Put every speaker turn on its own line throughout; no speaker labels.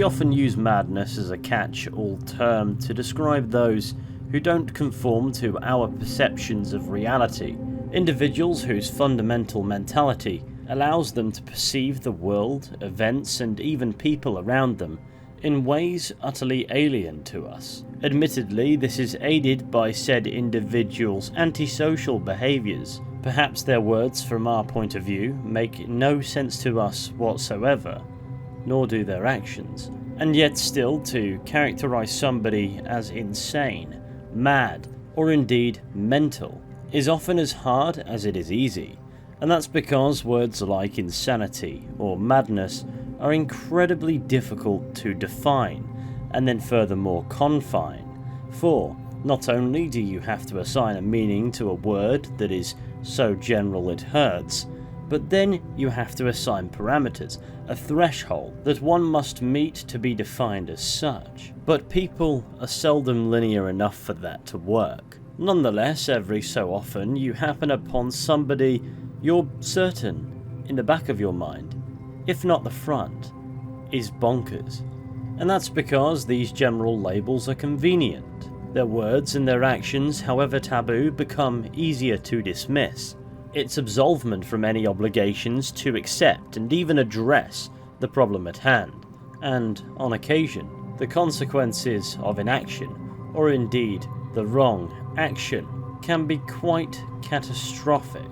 We often use madness as a catch-all term to describe those who don't conform to our perceptions of reality, individuals whose fundamental mentality allows them to perceive the world, events, and even people around them in ways utterly alien to us. Admittedly, this is aided by said individuals' antisocial behaviours. Perhaps their words, from our point of view, make no sense to us whatsoever, nor do their actions. And yet still, to characterise somebody as insane, mad, or indeed mental, is often as hard as it is easy. And that's because words like insanity or madness are incredibly difficult to define, and then furthermore confine. For not only do you have to assign a meaning to a word that is so general it hurts, but then you have to assign parameters, a threshold that one must meet to be defined as such. But people are seldom linear enough for that to work. Nonetheless, every so often you happen upon somebody you're certain, in the back of your mind, if not the front, is bonkers. And that's because these general labels are convenient. Their words and their actions, however taboo, become easier to dismiss. It's absolvement from any obligations to accept and even address the problem at hand, and, on occasion, the consequences of inaction, or indeed the wrong action, can be quite catastrophic.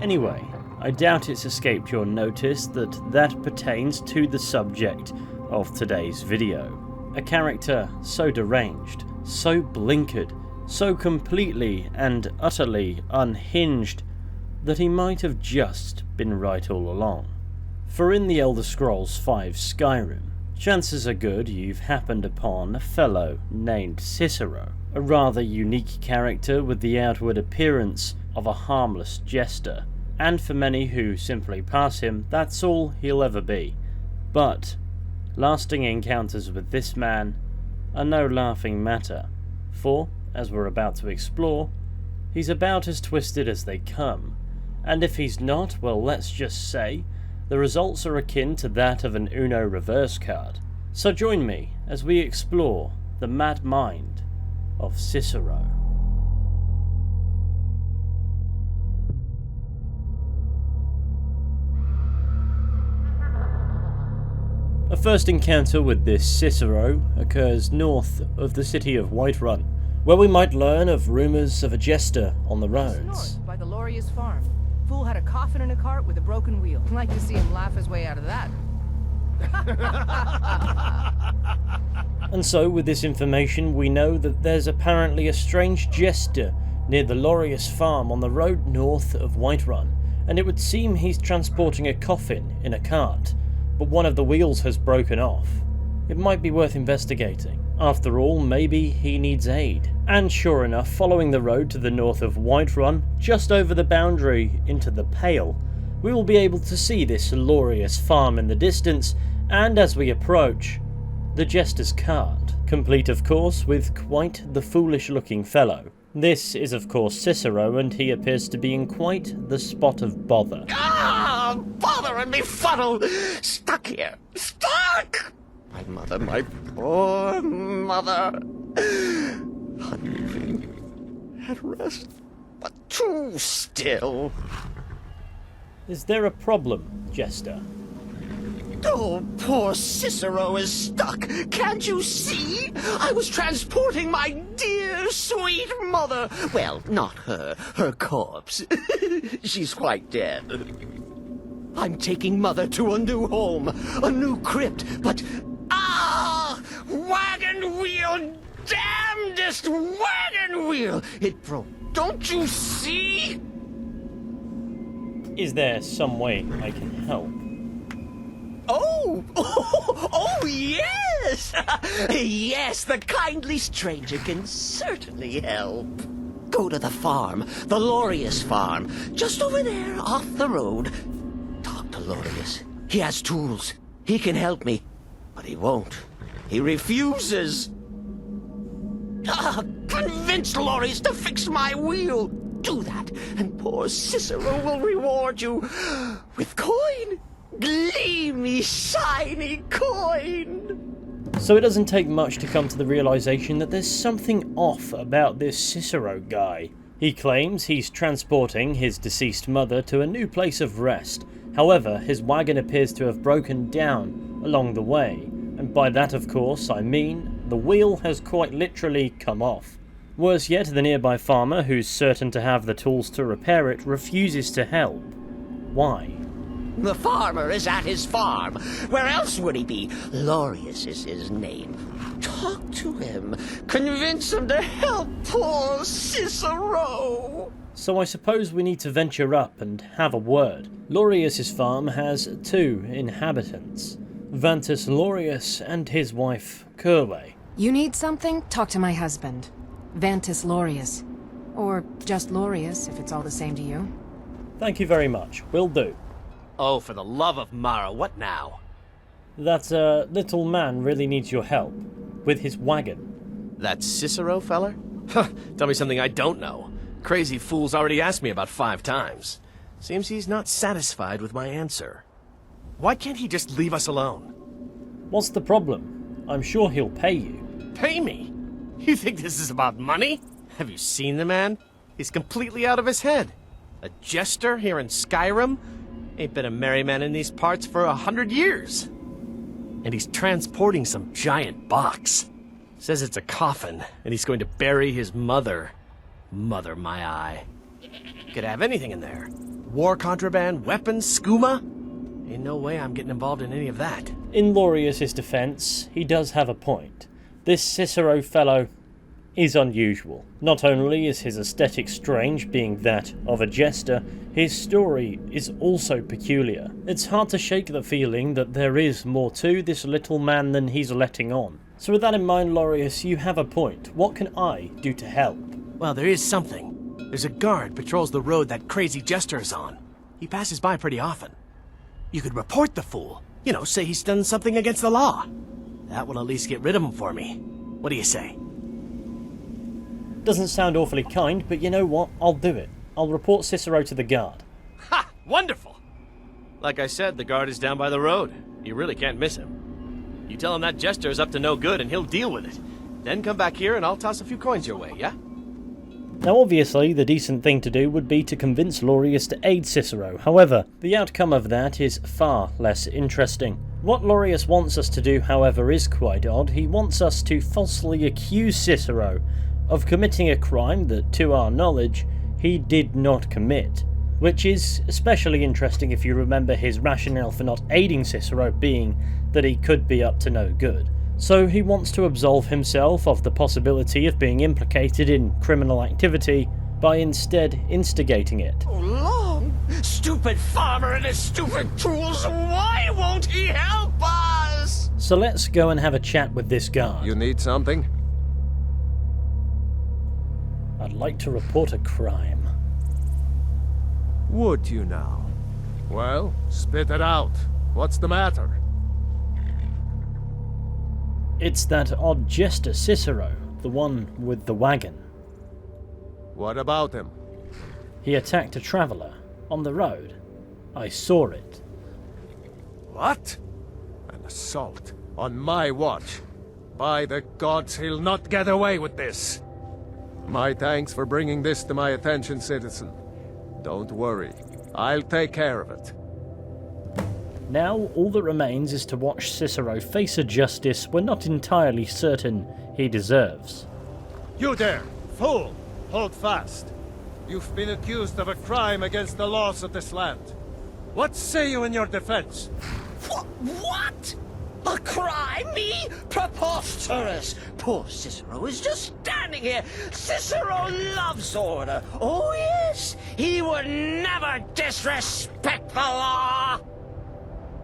Anyway, I doubt it's escaped your notice that pertains to the subject of today's video. A character so deranged, so blinkered, so completely and utterly unhinged that he might have just been right all along. For in the Elder Scrolls V Skyrim, chances are good you've happened upon a fellow named Cicero, a rather unique character with the outward appearance of a harmless jester, and for many who simply pass him, that's all he'll ever be. But lasting encounters with this man are no laughing matter, for, as we're about to explore, he's about as twisted as they come, and if he's not, well, let's just say the results are akin to that of an Uno reverse card. So join me as we explore the mad mind of Cicero. A first encounter with this Cicero occurs north of the city of Whiterun, where we might learn of rumours of a jester on the roads.
North, by the Lorius Farm. Fool had a coffin in a cart with a broken wheel. I'd like to see him laugh his way out of that.
And so, with this information, we know that there's apparently a strange jester near the Lorius Farm on the road north of Whiterun, and it would seem he's transporting a coffin in a cart, but one of the wheels has broken off. It might be worth investigating. After all, maybe he needs aid. And sure enough, following the road to the north of Whiterun, just over the boundary into the Pale, we will be able to see this Lorius Farm in the distance, and as we approach, the Jester's cart, complete of course with quite the foolish looking fellow. This is of course Cicero, and he appears to be in quite the spot of bother.
Ah, bother and befuddle! Stuck here! Stuck! My mother, my poor mother. Hungry, at rest, but too still.
Is there a problem, Jester?
Oh, poor Cicero is stuck. Can't you see? I was transporting my dear, sweet mother. Well, not her corpse. She's quite dead. I'm taking mother to a new home, a new crypt, but... Ah! Wagon wheel! Damnedest wagon wheel! It broke. Don't you see?
Is there some way I can help?
Oh, yes! Yes, the kindly stranger can certainly help. Go to the farm, the Lorius Farm, just over there, off the road. Talk to Lorius. He has tools. He can help me. But he won't. He refuses. Convince Lorius to fix my wheel. Do that, and poor Cicero will reward you with coin. gleamy, shiny coin!
So it doesn't take much to come to the realization that there's something off about this Cicero guy. He claims he's transporting his deceased mother to a new place of rest. However, his wagon appears to have broken down along the way. And by that, of course, I mean the wheel has quite literally come off. Worse yet, the nearby farmer, who's certain to have the tools to repair it, refuses to help. Why?
The farmer is at his farm. Where else would he be? Lorius is his name. Talk to him. Convince him to help poor Cicero.
So I suppose we need to venture up and have a word. Lorius's farm has 2 inhabitants. Vantus Lorius and his wife, Curway.
You need something? Talk to my husband. Vantus Lorius. Or just Lorius, if it's all the same to you.
Thank you very much. Will do.
Oh, for the love of Mara, what now?
That little man really needs your help. With his wagon.
That Cicero feller? Huh, tell me something I don't know. Crazy fool's already asked me about 5 times. Seems he's not satisfied with my answer. Why can't he just leave us alone?
What's the problem? I'm sure he'll pay you.
Pay me? You think this is about money? Have you seen the man? He's completely out of his head. A jester here in Skyrim? Ain't been a merry man in these parts for 100 years. And he's transporting some giant box. Says it's a coffin, and he's going to bury his mother. Mother, my eye. Could have anything in there. War contraband, weapons, skooma? Ain't no way I'm getting involved in any of that.
In Lorius's defense, he does have a point. This Cicero fellow is unusual. Not only is his aesthetic strange, being that of a jester, his story is also peculiar. It's hard to shake the feeling that there is more to this little man than he's letting on. So with that in mind, Lorius, you have a point. What can I do to help?
Well, there is something. There's a guard patrols the road that crazy jester is on. He passes by pretty often. You could report the fool. You know, say he's done something against the law. That will at least get rid of him for me. What do you say?
Doesn't sound awfully kind, but you know what? I'll do it. I'll report Cicero to the guard.
Ha! Wonderful! Like I said, the guard is down by the road. You really can't miss him. You tell him that jester is up to no good and he'll deal with it. Then come back here and I'll toss a few coins your way, yeah?
Now obviously, the decent thing to do would be to convince Lorius to aid Cicero. However, the outcome of that is far less interesting. What Lorius wants us to do, however, is quite odd. He wants us to falsely accuse Cicero of committing a crime that, to our knowledge, he did not commit. Which is especially interesting if you remember his rationale for not aiding Cicero being that he could be up to no good. So he wants to absolve himself of the possibility of being implicated in criminal activity by instead instigating it.
Oh, long, stupid farmer and his stupid tools, why won't he help us?
So let's go and have a chat with this guard.
You need something?
I'd like to report a crime.
Would you now? Well, spit it out. What's the matter?
It's that odd jester Cicero, the one with the wagon.
What about him?
He attacked a traveller on the road. I saw it.
What? An assault on my watch. By the gods, he'll not get away with this. My thanks for bringing this to my attention, citizen. Don't worry, I'll take care of it.
Now, all that remains is to watch Cicero face a justice we're not entirely certain he deserves.
You there, fool! Hold fast. You've been accused of a crime against the laws of this land. What say you in your defense?
What? A crime? Me? Preposterous! Poor Cicero is just standing here. Cicero loves order. Oh yes, he would never disrespect the law.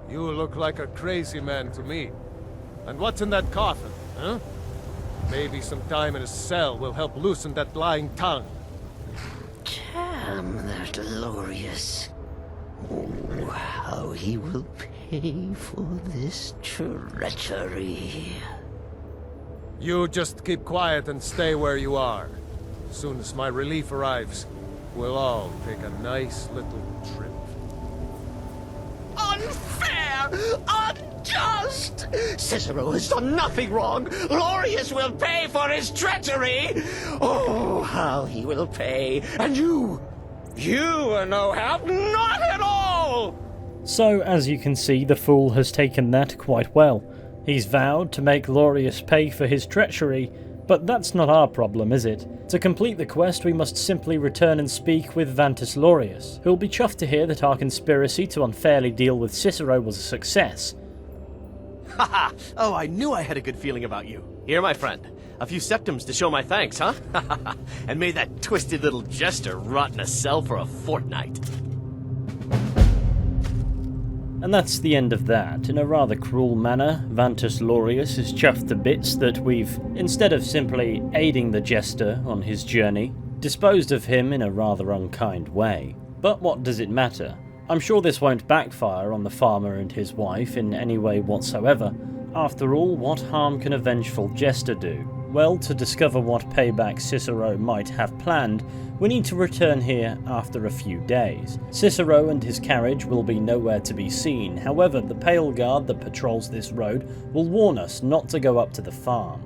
You look like a crazy man to me. And what's in that coffin, huh? Maybe some time in a cell will help loosen that lying tongue.
Damn that Lorius. Oh, how he will pay for this treachery.
You just keep quiet and stay where you are. As soon as my relief arrives, we'll all take a nice little trip.
On unfair, unjust! Cicero has done nothing wrong. Lorius will pay for his treachery. Oh, how he will pay. And you are no help, not at all!
So, as you can see, the fool has taken that quite well. He's vowed to make Lorius pay for his treachery, but that's not our problem, is it? To complete the quest, we must simply return and speak with Vantis Lorius, who'll be chuffed to hear that our conspiracy to unfairly deal with Cicero was a success.
Haha! Oh, I knew I had a good feeling about you. Here, my friend. A few septims to show my thanks, huh? And may that twisted little jester rot in a cell for a fortnight.
And that's the end of that. In a rather cruel manner, Vantis Lorius is chuffed to bits that we've, instead of simply aiding the Jester on his journey, disposed of him in a rather unkind way. But what does it matter? I'm sure this won't backfire on the farmer and his wife in any way whatsoever. After all, what harm can a vengeful Jester do? Well, to discover what payback Cicero might have planned, we need to return here after a few days. Cicero and his carriage will be nowhere to be seen, however the pale guard that patrols this road will warn us not to go up to the farm.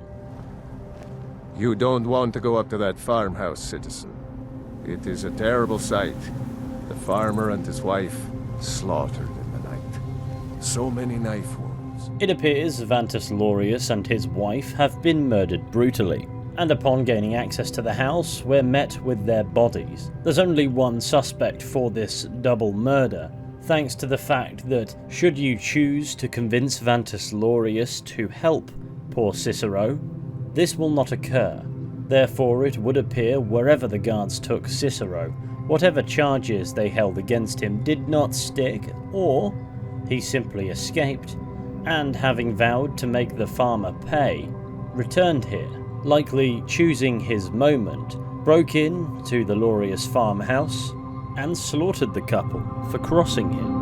You don't want to go up to that farmhouse, citizen. It is a terrible sight. The farmer and his wife slaughtered in the night. So many knife wounds.
It appears Vantis Lorius and his wife have been murdered brutally, and upon gaining access to the house, we're met with their bodies. There's only one suspect for this double murder, thanks to the fact that, should you choose to convince Vantis Lorius to help poor Cicero, this will not occur. Therefore, it would appear wherever the guards took Cicero, whatever charges they held against him did not stick, or he simply escaped, and having vowed to make the farmer pay, returned here, likely choosing his moment, broke in to the Lorius farmhouse, and slaughtered the couple for crossing him.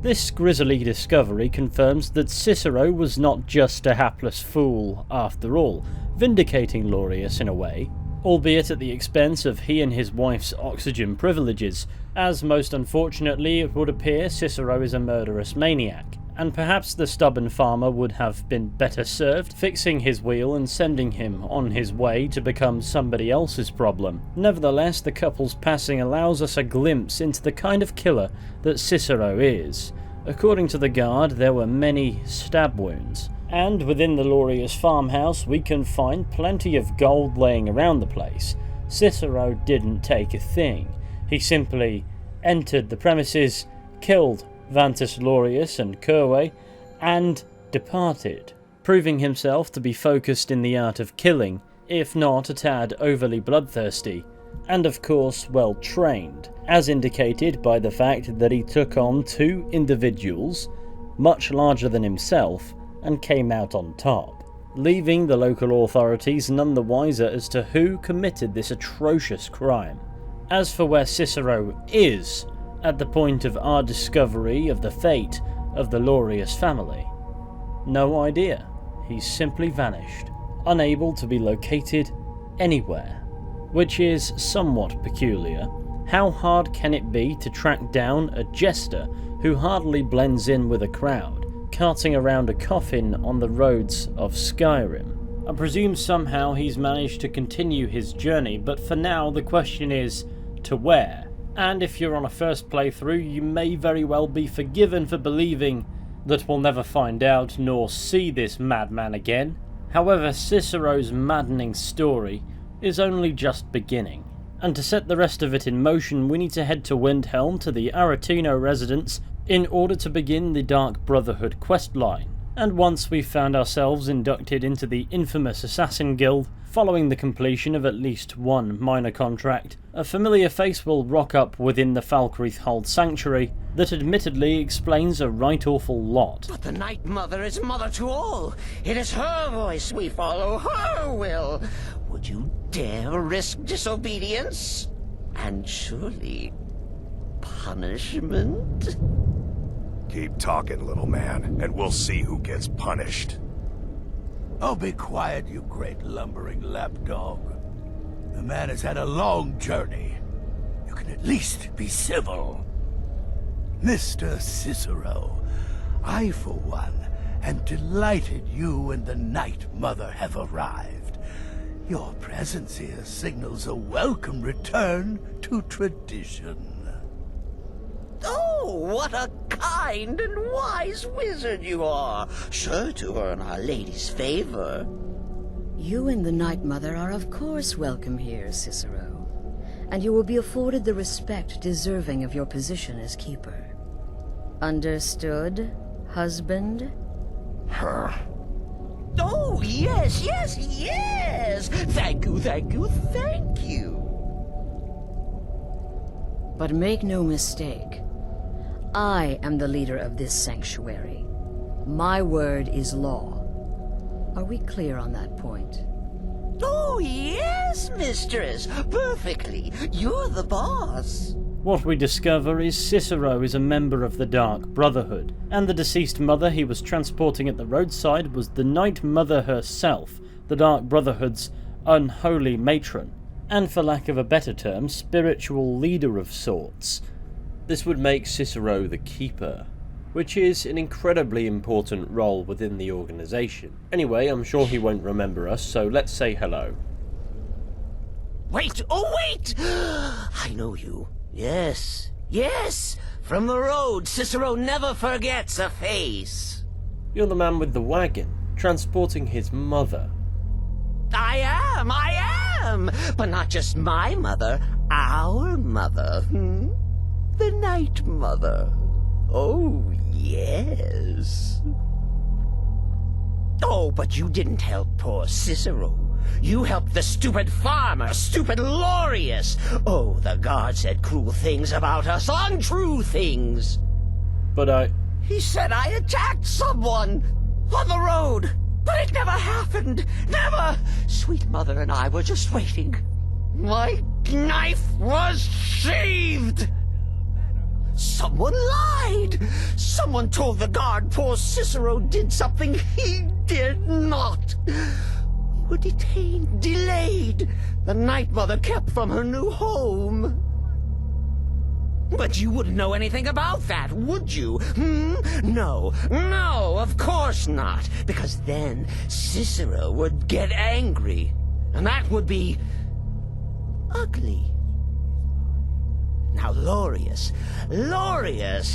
This grisly discovery confirms that Cicero was not just a hapless fool after all, vindicating Lorius in a way, albeit at the expense of he and his wife's oxygen privileges, as most unfortunately it would appear Cicero is a murderous maniac, and perhaps the stubborn farmer would have been better served fixing his wheel and sending him on his way to become somebody else's problem. Nevertheless, the couple's passing allows us a glimpse into the kind of killer that Cicero is. According to the guard, there were many stab wounds, and within the Lorius farmhouse we can find plenty of gold laying around the place. Cicero didn't take a thing. He simply entered the premises, killed Vantis Lorius and Curwe, and departed, proving himself to be focused in the art of killing, if not a tad overly bloodthirsty, and of course well trained, as indicated by the fact that he took on two individuals much larger than himself and came out on top, leaving the local authorities none the wiser as to who committed this atrocious crime. As for where Cicero is at the point of our discovery of the fate of the Lorius family, no idea. He's simply vanished, unable to be located anywhere, which is somewhat peculiar. How hard can it be to track down a jester who hardly blends in with a crowd, carting around a coffin on the roads of Skyrim? I presume somehow he's managed to continue his journey, but for now the question is, to where? And if you're on a first playthrough, you may very well be forgiven for believing that we'll never find out nor see this madman again. However, Cicero's maddening story is only just beginning, and to set the rest of it in motion we need to head to Windhelm to the Aretino residence in order to begin the Dark Brotherhood questline. And once we've found ourselves inducted into the infamous Assassin Guild, following the completion of at least one minor contract, a familiar face will rock up within the Falkreath Hold Sanctuary that admittedly explains a right awful lot.
But the Night Mother is mother to all. It is her voice we follow, her will. Would you dare risk disobedience? And surely punishment?
Keep talking, little man, and we'll see who gets punished.
Oh, be quiet, you great lumbering lapdog. The man has had a long journey. You can at least be civil. Mr. Cicero, I, for one, am delighted you and the Night Mother have arrived. Your presence here signals a welcome return to tradition.
Oh, what a kind and wise wizard you are! Sure to earn Our Lady's favor.
You and the Night Mother are of course welcome here, Cicero. And you will be afforded the respect deserving of your position as keeper. Understood, husband?
Her. Oh, yes, yes, yes! Thank you, thank you, thank you!
But make no mistake. I am the leader of this sanctuary. My word is law. Are we clear on that point?
Oh, yes, mistress! Perfectly! You're the boss!
What we discover is Cicero is a member of the Dark Brotherhood, and the deceased mother he was transporting at the roadside was the Night Mother herself, the Dark Brotherhood's unholy matron, and for lack of a better term, spiritual leader of sorts. This would make Cicero the Keeper, which is an incredibly important role within the organisation. Anyway, I'm sure he won't remember us, so let's say hello.
Wait! Oh, wait! I know you. Yes, yes! From the road, Cicero never forgets a face.
You're the man with the wagon, transporting his mother.
I am! But not just my mother, our mother, The Night Mother. Oh, yes. Oh, but you didn't help poor Cicero. You helped the stupid farmer, stupid Lorius. Oh, the guard said cruel things about us, untrue things.
But
He said I attacked someone on the road, but it never happened. Never! Sweet mother and I were just waiting. My knife was sheathed! Someone lied! Someone told the guard poor Cicero did something he did not. We were detained, delayed. The Night Mother kept from her new home. But you wouldn't know anything about that, would you? No, of course not. Because then Cicero would get angry. And that would be ugly. Now Lorius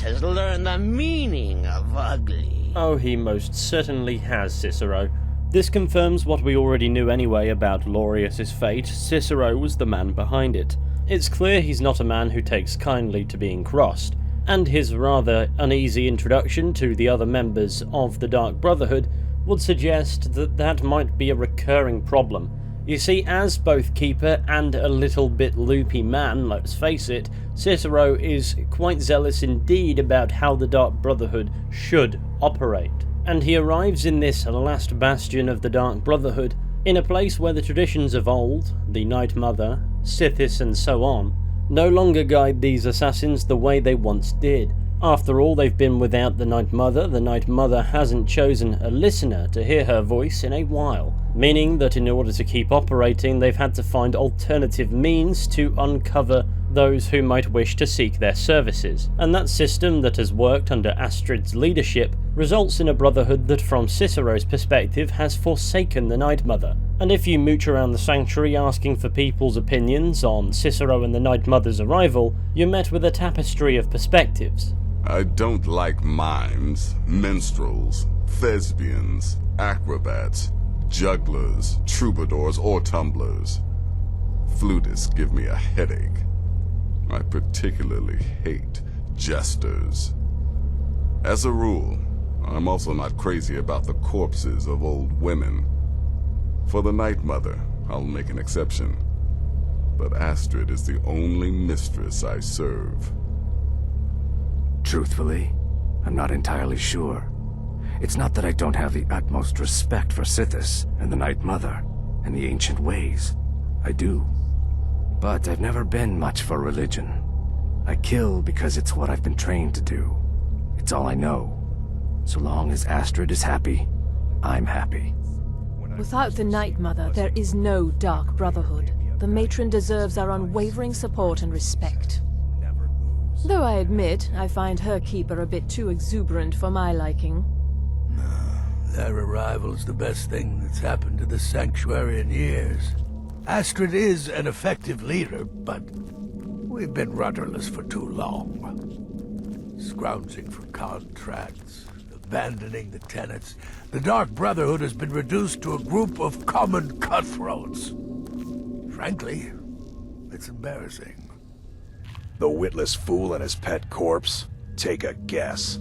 has learned the meaning of ugly.
oh, he most certainly has, Cicero. This confirms what we already knew anyway about Lorius's fate. Cicero was the man behind it. It's clear he's not a man who takes kindly to being crossed, and his rather uneasy introduction to the other members of the Dark Brotherhood would suggest that that might be a recurring problem. You see, as both Keeper and a little bit loopy man, let's face it, Cicero is quite zealous indeed about how the Dark Brotherhood should operate. And he arrives in this last bastion of the Dark Brotherhood, in a place where the traditions of old, the Night Mother, Sithis and so on, no longer guide these assassins the way they once did. After all, they've been without the Night Mother hasn't chosen a listener to hear her voice in a while, meaning that in order to keep operating they've had to find alternative means to uncover those who might wish to seek their services. And that system that has worked under Astrid's leadership results in a brotherhood that from Cicero's perspective has forsaken the Night Mother. And if you mooch around the sanctuary asking for people's opinions on Cicero and the Night Mother's arrival, you're met with a tapestry of perspectives.
I don't like mimes, minstrels, thespians, acrobats, jugglers, troubadours, or tumblers. Flutists give me a headache. I particularly hate jesters. As a rule, I'm also not crazy about the corpses of old women. For the Night Mother, I'll make an exception. But Astrid is the only mistress I serve.
Truthfully, I'm not entirely sure. It's not that I don't have the utmost respect for Sithis and the Night Mother and the ancient ways. I do. But I've never been much for religion. I kill because it's what I've been trained to do. It's all I know. So long as Astrid is happy, I'm happy.
Without the Night Mother, there is no Dark Brotherhood. The matron deserves our unwavering support and respect. Though I admit, I find her keeper a bit too exuberant for my liking.
Their arrival's the best thing that's happened to the Sanctuary in years. Astrid is an effective leader, but we've been rudderless for too long. Scrounging for contracts, abandoning the tenants, the Dark Brotherhood has been reduced to a group of common cutthroats. Frankly, it's embarrassing.
The witless fool and his pet corpse? Take a guess.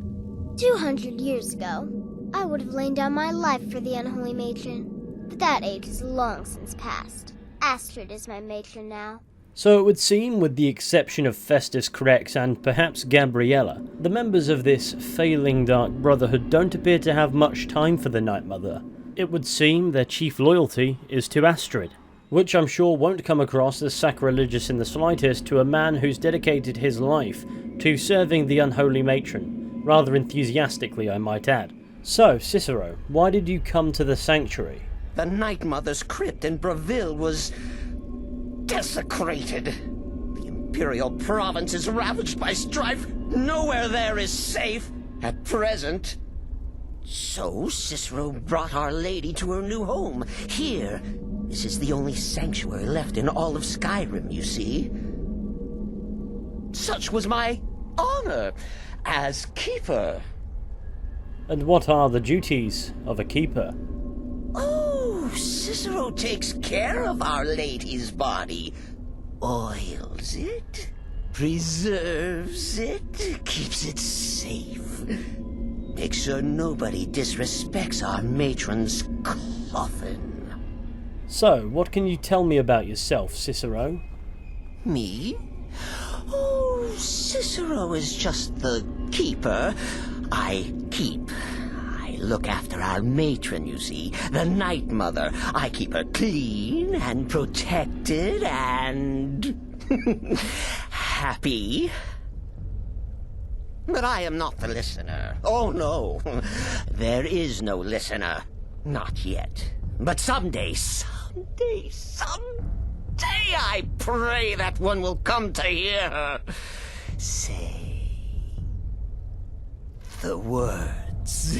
200 years ago, I would have lain down my life for the unholy matron. But that age is long since past. Astrid is my matron now.
So it would seem, with the exception of Festus Crex and perhaps Gabriella, the members of this failing Dark Brotherhood don't appear to have much time for the Night Mother. It would seem their chief loyalty is to Astrid, which I'm sure won't come across as sacrilegious in the slightest to a man who's dedicated his life to serving the unholy matron, rather enthusiastically I might add. So, Cicero, why did you come to the Sanctuary?
The Night Mother's crypt in Breville was desecrated. The Imperial province is ravaged by strife. Nowhere there is safe at present. So Cicero brought Our Lady to her new home. Here, this is the only sanctuary left in all of Skyrim, you see. Such was my honor as keeper.
And what are the duties of a keeper?
Oh, Cicero takes care of Our Lady's body. Oils it, preserves it, keeps it safe. Makes sure nobody disrespects our matron's coffin.
So, what can you tell me about yourself, Cicero?
Me? Oh, Cicero is just the keeper. I keep. I look after our matron, you see, the Night Mother. I keep her clean and protected and happy. But I am not the listener. Oh, no. There is no listener. Not yet. But someday, I pray that one will come to hear her say the words.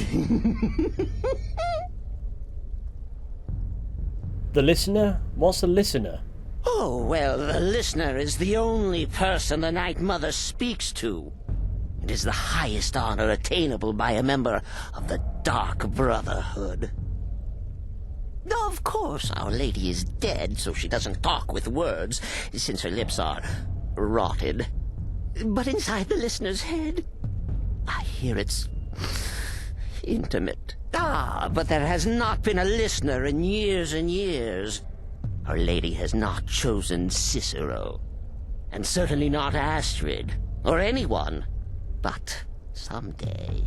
The listener? What's a listener?
Oh, well, the listener is the only person the Night Mother speaks to. It is the highest honor attainable by a member of the Dark Brotherhood. Of course, Our Lady is dead, so she doesn't talk with words, since her lips are rotted. But inside the listener's head, I hear it's intimate. But there has not been a listener in years and years. Our Lady has not chosen Cicero, and certainly not Astrid, or anyone. But someday.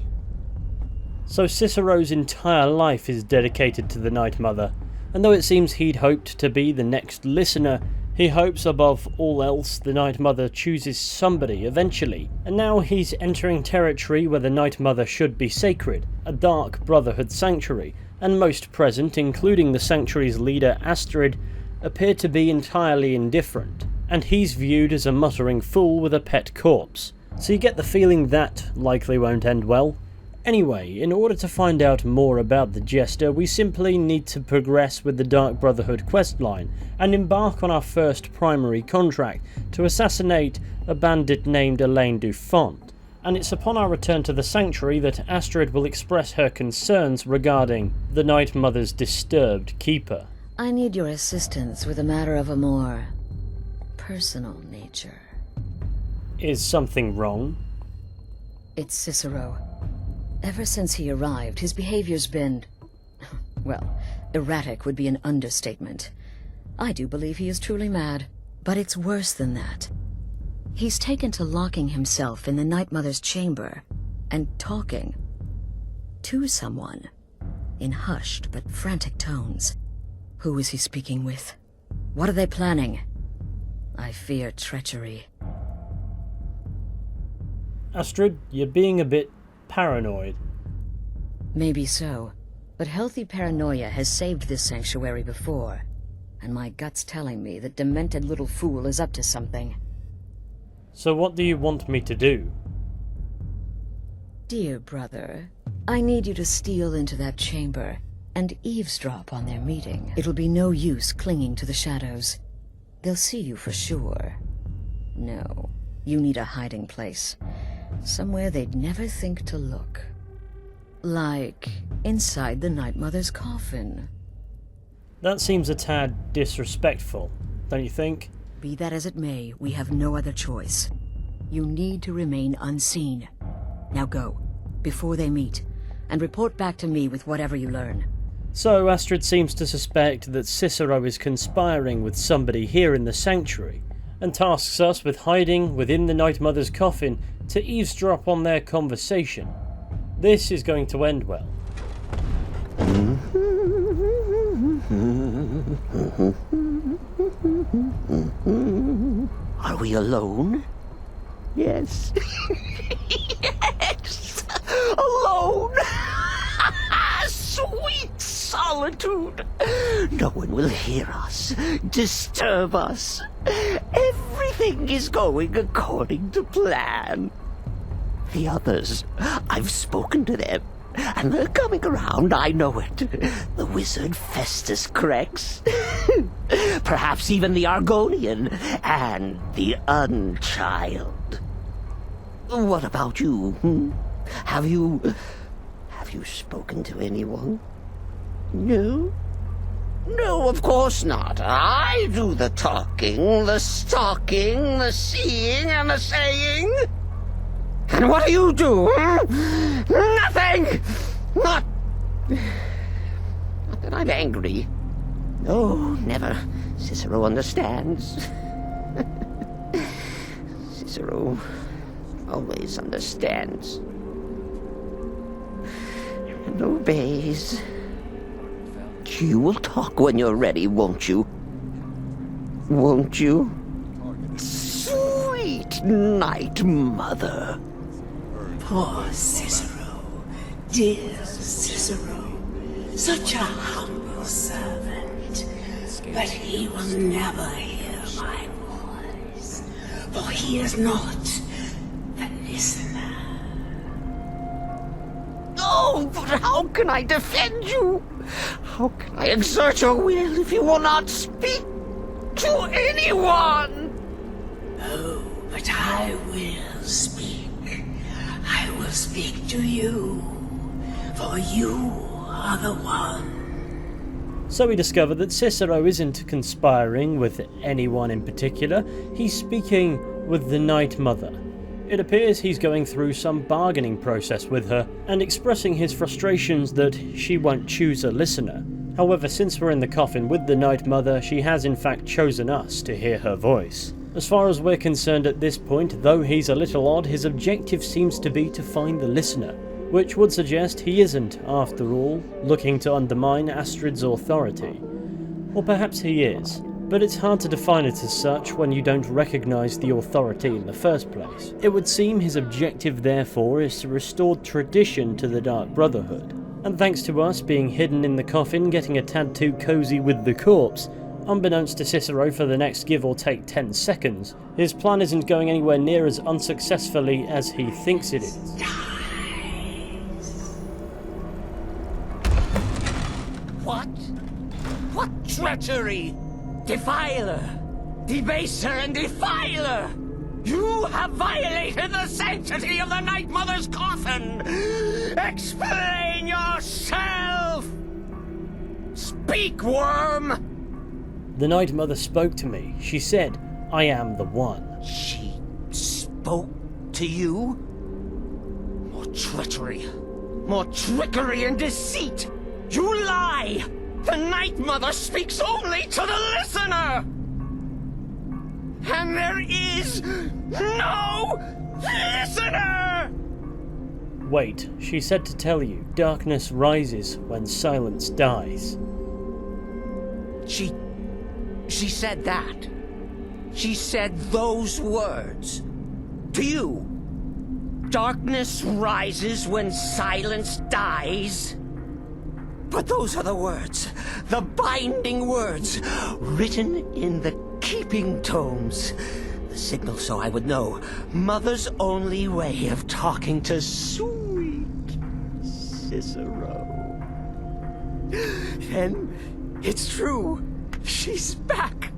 So Cicero's entire life is dedicated to the Night Mother, and though it seems he'd hoped to be the next listener, he hopes above all else the Night Mother chooses somebody eventually, and now he's entering territory where the Night Mother should be sacred, a Dark Brotherhood sanctuary, and most present, including the sanctuary's leader Astrid, appear to be entirely indifferent, and he's viewed as a muttering fool with a pet corpse. So you get the feeling that likely won't end well. Anyway, in order to find out more about the Jester, we simply need to progress with the Dark Brotherhood questline and embark on our first primary contract to assassinate a bandit named Elaine Dufont. And it's upon our return to the Sanctuary that Astrid will express her concerns regarding the Night Mother's disturbed keeper.
I need your assistance with a matter of a more personal nature.
Is something wrong?
It's Cicero. Ever since he arrived, his behavior's been... well, erratic would be an understatement. I do believe he is truly mad, but it's worse than that. He's taken to locking himself in the Night Mother's chamber and talking to someone in hushed but frantic tones. Who is he speaking with? What are they planning? I fear treachery.
Astrid, you're being a bit paranoid.
Maybe so, but healthy paranoia has saved this sanctuary before, and my gut's telling me that demented little fool is up to something.
So what do you want me to do?
Dear brother, I need you to steal into that chamber and eavesdrop on their meeting. It'll be no use clinging to the shadows. They'll see you for sure. No, you need a hiding place. Somewhere they'd never think to look. Like inside the Night Mother's coffin.
That seems a tad disrespectful, don't you think?
Be that as it may, we have no other choice. You need to remain unseen. Now go, before they meet, and report back to me with whatever you learn.
So Astrid seems to suspect that Cicero is conspiring with somebody here in the sanctuary, and tasks us with hiding within the Night Mother's coffin to eavesdrop on their conversation. This is going to end well.
Are we alone? Yes. Yes! Alone! Sweet solitude! No one will hear us, disturb us. Everything is going according to plan. The others, I've spoken to them, and they're coming around, I know it. The wizard Festus Crex, perhaps even the Argonian, and the Unchild. What about you? Have you spoken to anyone? No? No, of course not. I do the talking, the stalking, the seeing, and the saying. And what do you do? Nothing! Not that I'm angry. No, never. Cicero understands. Cicero always understands. And obeys. You will talk when you're ready, won't you? Won't you? Sweet Night Mother.
Poor Cicero, dear Cicero, such a humble servant, but he will never hear my voice, for he is not the listener.
Oh, but how can I defend you? How can I exert your will if you will not speak to anyone?
Oh, but I will speak. I will speak to you, for you are the one.
So we discover that Cicero isn't conspiring with anyone in particular, he's speaking with the Night Mother. It appears he's going through some bargaining process with her, and expressing his frustrations that she won't choose a listener. However, since we're in the coffin with the Night Mother, she has in fact chosen us to hear her voice. As far as we're concerned at this point, though he's a little odd, his objective seems to be to find the listener, which would suggest he isn't, after all, looking to undermine Astrid's authority. Or perhaps he is, but it's hard to define it as such when you don't recognise the authority in the first place. It would seem his objective therefore is to restore tradition to the Dark Brotherhood, and thanks to us being hidden in the coffin getting a tad too cosy with the corpse, unbeknownst to Cicero for the next give or take 10 seconds, his plan isn't going anywhere near as unsuccessfully as he thinks it is.
What? What treachery! Defiler! Debaser and defiler! You have violated the sanctity of the Night Mother's coffin! Explain yourself! Speak, worm!
The Night Mother spoke to me. She said, I am the one.
She spoke to you? More treachery. More trickery and deceit! You lie! The Night Mother speaks only to the listener! And there is no listener!
Wait, she said to tell you, darkness rises when silence dies.
She said that. She said those words. To you. Darkness rises when silence dies. But those are the words, the binding words, written in the keeping tomes. The signal so I would know. Mother's only way of talking to sweet Cicero. And it's true. She's back.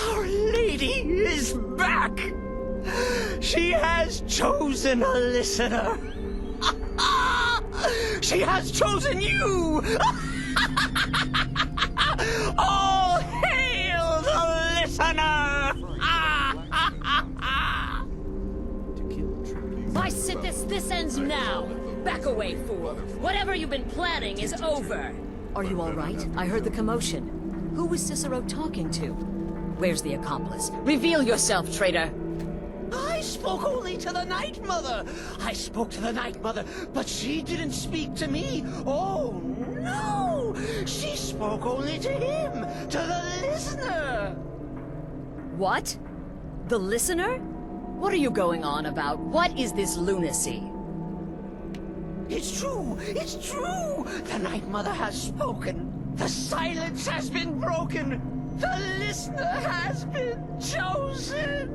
Our lady is back. She has chosen a listener. She has chosen you. All hail the listener.
By Sithis, this ends now. Back away, fool. Whatever you've been planning is over.
Are you all right? I heard the commotion. Who was Cicero talking to? Where's the accomplice? Reveal yourself, traitor!
I spoke only to the Night Mother. I spoke to the Night Mother, but she didn't speak to me. Oh, no! She spoke only to him, to the listener.
What? The listener? What are you going on about? What is this lunacy?
It's true! It's true! The Night Mother has spoken. The silence has been broken. The listener has been chosen.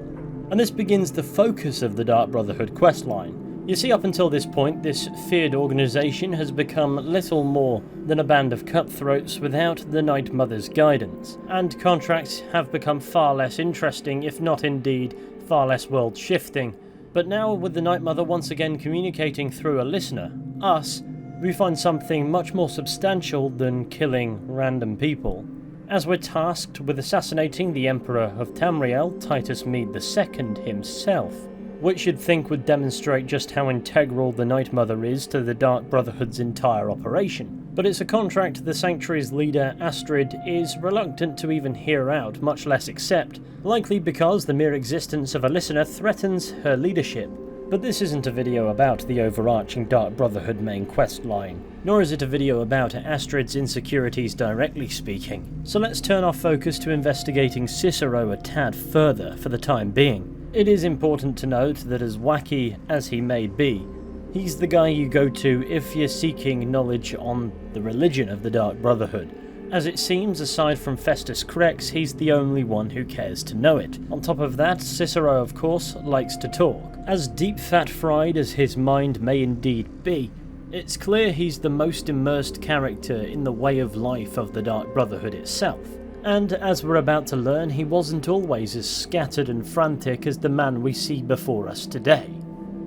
And this begins the focus of the Dark Brotherhood questline. You see, up until this point, this feared organisation has become little more than a band of cutthroats without the Night Mother's guidance, and contracts have become far less interesting, if not indeed far less world-shifting. But now, with the Night Mother once again communicating through a listener, us, we find something much more substantial than killing random people, as we're tasked with assassinating the Emperor of Tamriel, Titus Mede II himself, which you'd think would demonstrate just how integral the Night Mother is to the Dark Brotherhood's entire operation. But it's a contract the Sanctuary's leader, Astrid, is reluctant to even hear out, much less accept, likely because the mere existence of a listener threatens her leadership. But this isn't a video about the overarching Dark Brotherhood main quest line, nor is it a video about Astrid's insecurities directly speaking. So let's turn our focus to investigating Cicero a tad further for the time being. It is important to note that as wacky as he may be, he's the guy you go to if you're seeking knowledge on the religion of the Dark Brotherhood, as it seems, aside from Festus Crex, he's the only one who cares to know it. On top of that, Cicero, of course, likes to talk. As deep-fat-fried as his mind may indeed be, it's clear he's the most immersed character in the way of life of the Dark Brotherhood itself. And as we're about to learn, he wasn't always as scattered and frantic as the man we see before us today.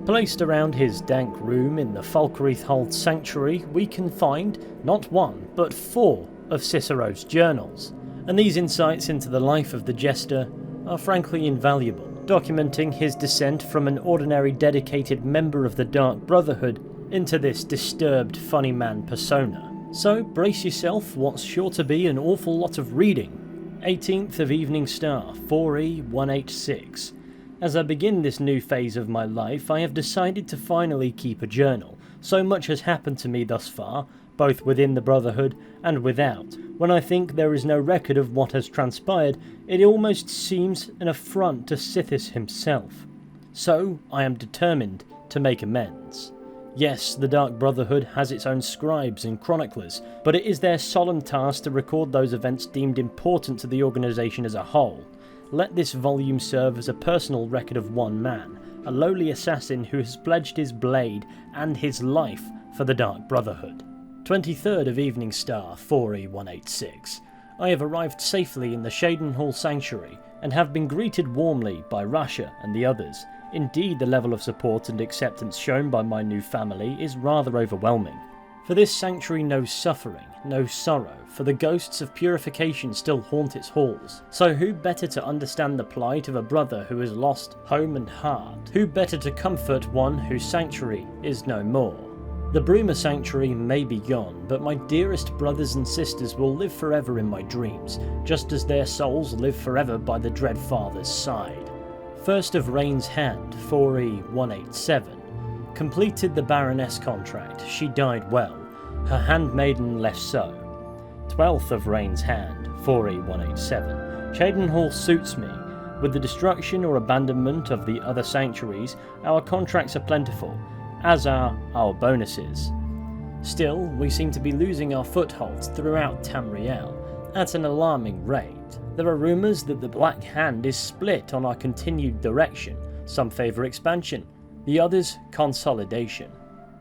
Placed around his dank room in the Falkreath Sanctuary, we can find not one, but 4 of Cicero's journals, and these insights into the life of the Jester are frankly invaluable, documenting his descent from an ordinary dedicated member of the Dark Brotherhood into this disturbed funny man persona. So brace yourself, what's sure to be an awful lot of reading. 18th of Evening Star, 4E186. As I begin this new phase of my life, I have decided to finally keep a journal. So much has happened to me thus far, both within the Brotherhood and without. When I think there is no record of what has transpired, it almost seems an affront to Sithis himself. So I am determined to make amends. Yes, the Dark Brotherhood has its own scribes and chroniclers, but it is their solemn task to record those events deemed important to the organisation as a whole. Let this volume serve as a personal record of one man, a lowly assassin who has pledged his blade and his life for the Dark Brotherhood. 23rd of Evening Star, 4E186. I have arrived safely in the Showdown Sanctuary and have been greeted warmly by Rasha and the others. Indeed, the level of support and acceptance shown by my new family is rather overwhelming. For this sanctuary knows suffering, no sorrow, for the ghosts of purification still haunt its halls. So who better to understand the plight of a brother who has lost home and heart? Who better to comfort one whose sanctuary is no more? The Bruma Sanctuary may be gone, but my dearest brothers and sisters will live forever in my dreams, just as their souls live forever by the Dread Father's side. First of Rain's Hand, 4E187. Completed the Baroness contract. She died well. Her handmaiden less so. 12th of Rain's Hand, 4E187. Showdown suits me. With the destruction or abandonment of the other sanctuaries, our contracts are plentiful, as are our bonuses. Still, we seem to be losing our footholds throughout Tamriel at an alarming rate. There are rumours that the Black Hand is split on our continued direction. Some favour expansion, the others consolidation.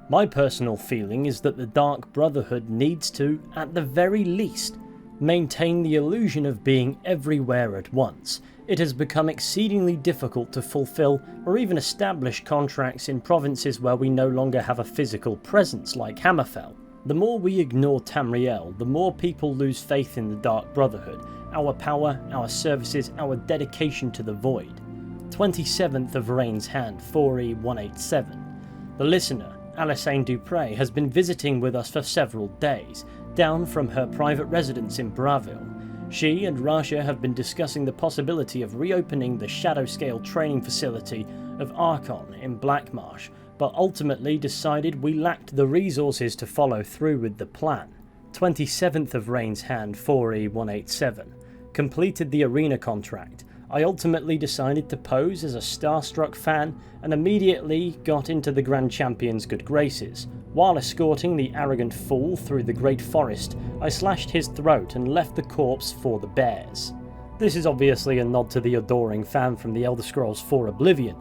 My personal feeling is that the Dark Brotherhood needs to, at the very least, maintain the illusion of being everywhere at once. It has become exceedingly difficult to fulfill or even establish contracts in provinces where we no longer have a physical presence like Hammerfell. The more we ignore Tamriel, the more people lose faith in the Dark Brotherhood, our power, our services, our dedication to the Void. 27th of Rain's Hand, 4E187. The listener, Alyssane Dupre, has been visiting with us for several days, down from her private residence in Bravil. She and Rasha have been discussing the possibility of reopening the Shadowscale training facility of Archon in Blackmarsh, but ultimately decided we lacked the resources to follow through with the plan. 27th of Rain's Hand, 4E187. Completed the arena contract. I ultimately decided to pose as a starstruck fan and immediately got into the Grand Champion's good graces. While escorting the arrogant fool through the Great Forest, I slashed his throat and left the corpse for the bears. This is obviously a nod to the adoring fan from the Elder Scrolls IV Oblivion,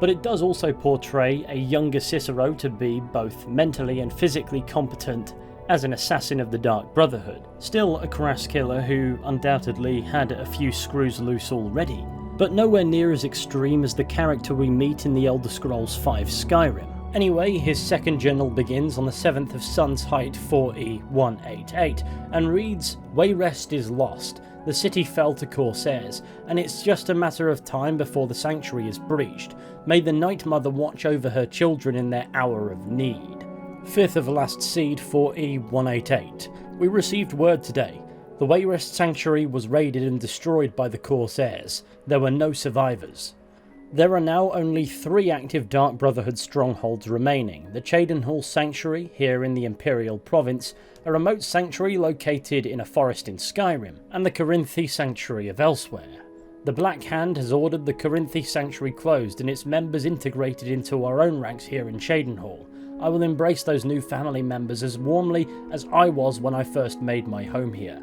but it does also portray a younger Cicero to be both mentally and physically competent as an assassin of the Dark Brotherhood. Still a crass killer who undoubtedly had a few screws loose already, but nowhere near as extreme as the character we meet in the Elder Scrolls V Skyrim. Anyway, his second journal begins on the 7th of Sun's Height 4E188 and reads, "Wayrest is lost. The city fell to Corsairs, and it's just a matter of time before the sanctuary is breached. May the Night Mother watch over her children in their hour of need." 5th of Last Seed 4E188. We received word today. The Wayrest Sanctuary was raided and destroyed by the Corsairs. There were no survivors. There are now only 3 active Dark Brotherhood strongholds remaining. The Cheydinhal Sanctuary, here in the Imperial Province, a remote sanctuary located in a forest in Skyrim, and the Corinthi Sanctuary of elsewhere. The Black Hand has ordered the Corinthi Sanctuary closed and its members integrated into our own ranks here in Cheydinhal. I will embrace those new family members as warmly as I was when I first made my home here.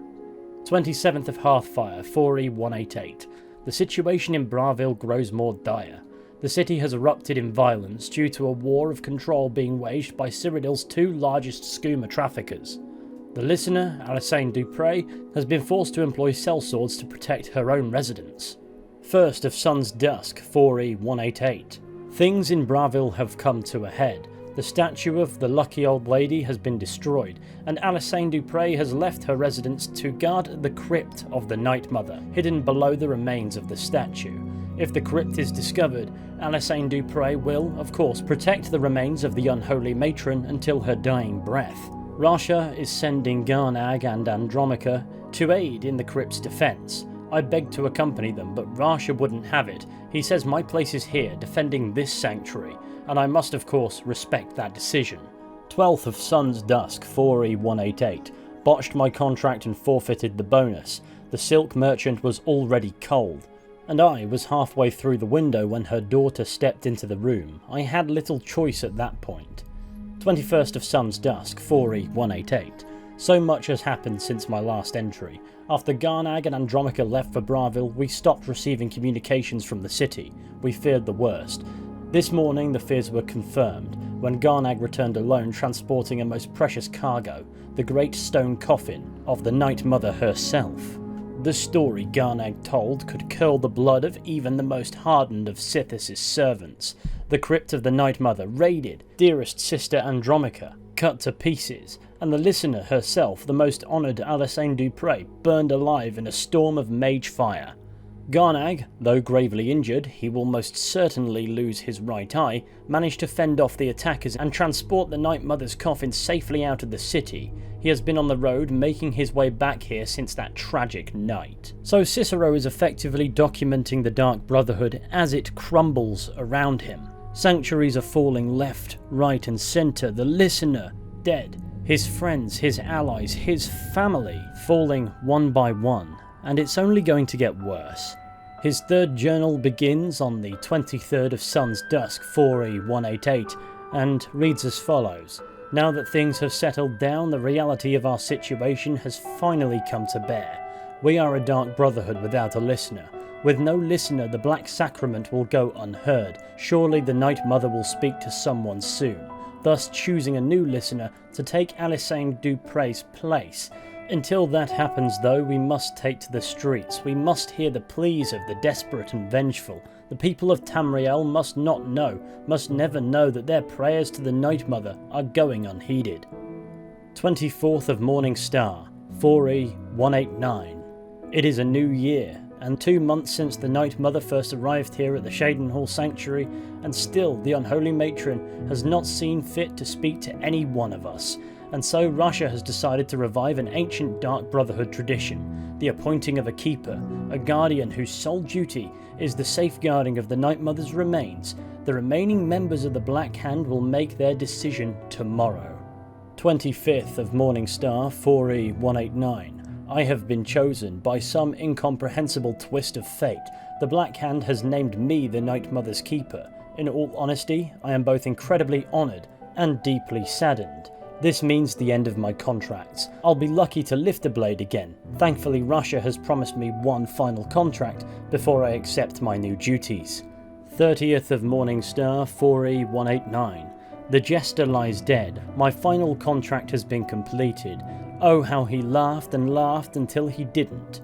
27th of Hearthfire, 4E188. The situation in Bravil grows more dire. The city has erupted in violence due to a war of control being waged by Cyrodiil's 2 largest skooma traffickers. The listener, Alyssane Dupre, has been forced to employ sellswords to protect her own residents. 1st of Sun's Dusk, 4E188. Things in Bravil have come to a head. The statue of the lucky old lady has been destroyed, and Alyssane Dupre has left her residence to guard the crypt of the Night Mother, hidden below the remains of the statue. If the crypt is discovered, Alyssane Dupre will, of course, protect the remains of the unholy matron until her dying breath. Rasha is sending Garnag and Andromaca to aid in the crypt's defense. I begged to accompany them, but Rasha wouldn't have it. He says my place is here, defending this sanctuary, and I must of course respect that decision. 12th of Sun's Dusk, 4E188. Botched my contract and forfeited the bonus. The silk merchant was already cold, and I was halfway through the window when her daughter stepped into the room. I had little choice at that point. 21st of Sun's Dusk, 4E188. So much has happened since my last entry. After Garnag and Andromaca left for Bravil, we stopped receiving communications from the city. We feared the worst. This morning the fears were confirmed, when Garnag returned alone transporting a most precious cargo, the great stone coffin of the Night Mother herself. The story Garnag told could curl the blood of even the most hardened of Sithis' servants. The crypt of the Night Mother raided, dearest sister Andromaca cut to pieces, and the listener herself, the most honoured Alyssane Dupre, burned alive in a storm of mage fire. Garnag, though gravely injured, he will most certainly lose his right eye, managed to fend off the attackers and transport the Night Mother's coffin safely out of the city. He has been on the road, making his way back here since that tragic night. So Cicero is effectively documenting the Dark Brotherhood as it crumbles around him. Sanctuaries are falling left, right and centre, the listener dead, his friends, his allies, his family falling one by one, and it's only going to get worse. His third journal begins on the 23rd of Sun's Dusk 4E188 and reads as follows. Now that things have settled down, the reality of our situation has finally come to bear. We are a dark brotherhood without a listener. With no listener, the Black Sacrament will go unheard. Surely the Night Mother will speak to someone soon, thus choosing a new listener to take Alyssane Dupre's place. Until that happens though, we must take to the streets. We must hear the pleas of the desperate and vengeful. The people of Tamriel must never know that their prayers to the Night Mother are going unheeded. 24th of Morning Star, 4E189. It is a new year, and 2 months since the Night Mother first arrived here at the Showdown Sanctuary, and still the unholy matron has not seen fit to speak to any one of us. And so Russia has decided to revive an ancient Dark Brotherhood tradition, the appointing of a keeper, a guardian whose sole duty is the safeguarding of the Night Mother's remains. The remaining members of the Black Hand will make their decision tomorrow. 25th of Morning Star, 4E189. I have been chosen by some incomprehensible twist of fate. The Black Hand has named me the Night Mother's keeper. In all honesty, I am both incredibly honoured and deeply saddened. This means the end of my contracts. I'll be lucky to lift the blade again. Thankfully, Russia has promised me one final contract before I accept my new duties. 30th of Morning Star, 4E189. The Jester lies dead. My final contract has been completed. Oh, how he laughed and laughed until he didn't.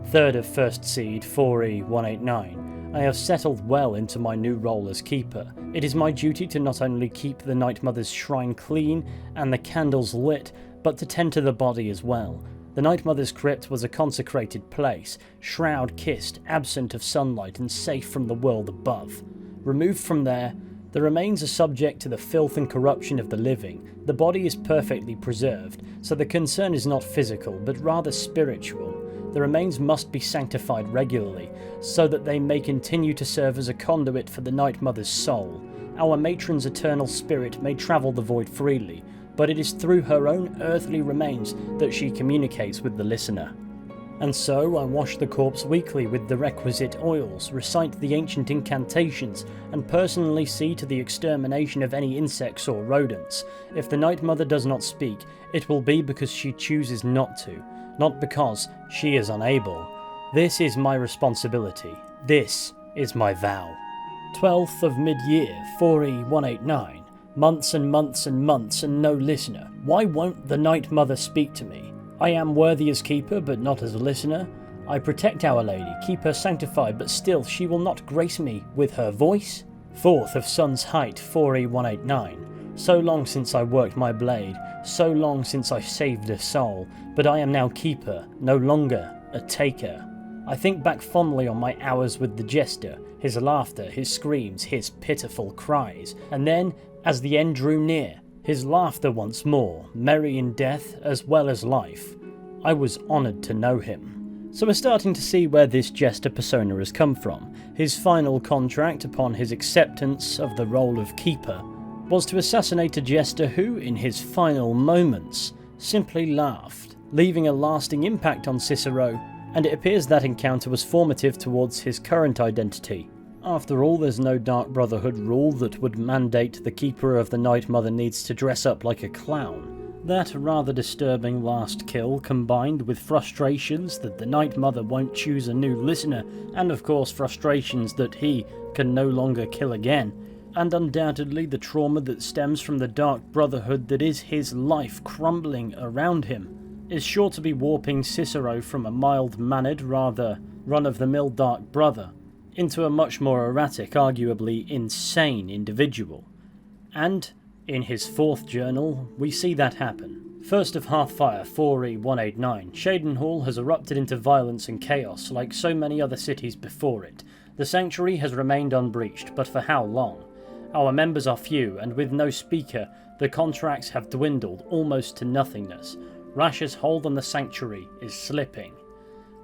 3rd of First Seed, 4E189. I have settled well into my new role as keeper. It is my duty to not only keep the Night Mother's shrine clean and the candles lit, but to tend to the body as well. The Night Mother's crypt was a consecrated place, shroud-kissed, absent of sunlight and safe from the world above. Removed from there, the remains are subject to the filth and corruption of the living. The body is perfectly preserved, so the concern is not physical, but rather spiritual. The remains must be sanctified regularly, so that they may continue to serve as a conduit for the Night Mother's soul. Our matron's eternal spirit may travel the void freely, but it is through her own earthly remains that she communicates with the listener. And so I wash the corpse weekly with the requisite oils, recite the ancient incantations, and personally see to the extermination of any insects or rodents. If the Night Mother does not speak, it will be because she chooses not to, not because she is unable. This is my responsibility. This is my vow. 12th of mid-year, 4E189. Months and months and months and no listener. Why won't the Night Mother speak to me? I am worthy as keeper, but not as a listener. I protect Our Lady, keep her sanctified, but still she will not grace me with her voice. 4th of Sun's Height, 4E189. So long since I worked my blade, so long since I saved a soul, but I am now keeper, no longer a taker. I think back fondly on my hours with the Jester, his laughter, his screams, his pitiful cries, and then, as the end drew near, his laughter once more, merry in death as well as life. I was honoured to know him. So we're starting to see where this Jester persona has come from. His final contract upon his acceptance of the role of keeper was to assassinate a Jester who, in his final moments, simply laughed, leaving a lasting impact on Cicero, and it appears that encounter was formative towards his current identity. After all, there's no Dark Brotherhood rule that would mandate the Keeper of the Night Mother needs to dress up like a clown. That rather disturbing last kill, combined with frustrations that the Night Mother won't choose a new listener, and of course frustrations that he can no longer kill again, and undoubtedly the trauma that stems from the Dark Brotherhood that is his life crumbling around him, is sure to be warping Cicero from a mild-mannered, rather run-of-the-mill Dark Brother into a much more erratic, arguably insane individual. And in his 4th journal, we see that happen. 1st of Hearthfire, 4E189. Showdown has erupted into violence and chaos like so many other cities before it. The sanctuary has remained unbreached, but for how long? Our members are few, and with no speaker, the contracts have dwindled almost to nothingness. Russia's hold on the sanctuary is slipping.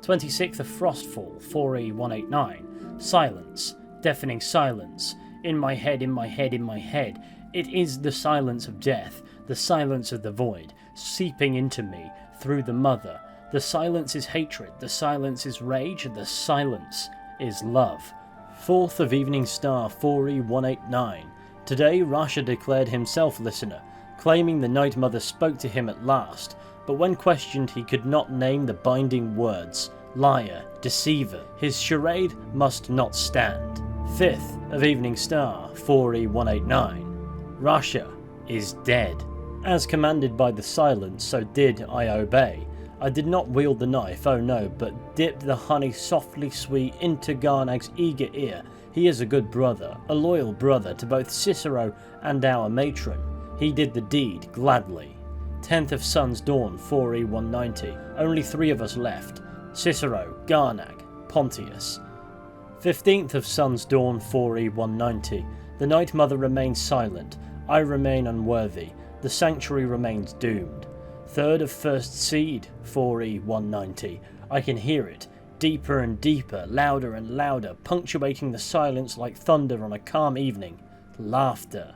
26th of Frostfall, 4E189. Silence. Deafening silence. In my head, in my head, in my head. It is the silence of death, the silence of the void, seeping into me through the mother. The silence is hatred, the silence is rage, the silence is love. 4th of Evening Star 4E189. Today Rasha declared himself listener, claiming the Night Mother spoke to him at last, but when questioned he could not name the binding words. Liar, deceiver, his charade must not stand. 5th of Evening Star 4E189. Rasha is dead. As commanded by the silence, so did I obey. I did not wield the knife, oh no, but dipped the honey softly sweet into Garnag's eager ear. He is a good brother, a loyal brother to both Cicero and our matron. He did the deed gladly. 10th of Sun's Dawn 4E190. Only 3 of us left. Cicero, Garnag, Pontius. 15th of Sun's Dawn 4E190. The Night Mother remains silent. I remain unworthy. The Sanctuary remains doomed. 3rd of First Seed 4E190. I can hear it. Deeper and deeper, louder and louder, punctuating the silence like thunder on a calm evening. Laughter.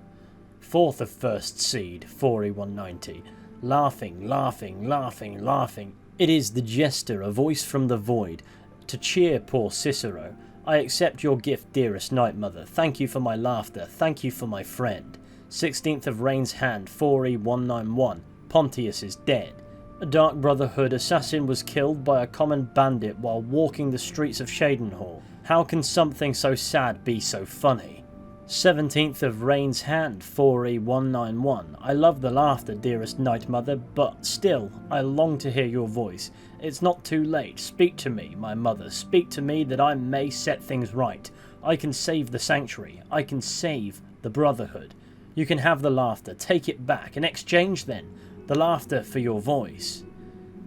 4th of First Seed 4E190. Laughing, laughing, laughing, laughing. It is the Jester, a voice from the void. To cheer poor Cicero. I accept your gift, dearest Night Mother. Thank you for my laughter. Thank you for my friend. 16th of Rain's Hand 4E191. Pontius is dead. A Dark Brotherhood assassin was killed by a common bandit while walking the streets of Showdown. How can something so sad be so funny? 17th of Rain's Hand 4E191. I love the laughter, dearest Night Mother, but still, I long to hear your voice. It's not too late. Speak to me, my mother. Speak to me that I may set things right. I can save the Sanctuary. I can save the Brotherhood. You can have the laughter. Take it back. In exchange, then, the laughter for your voice.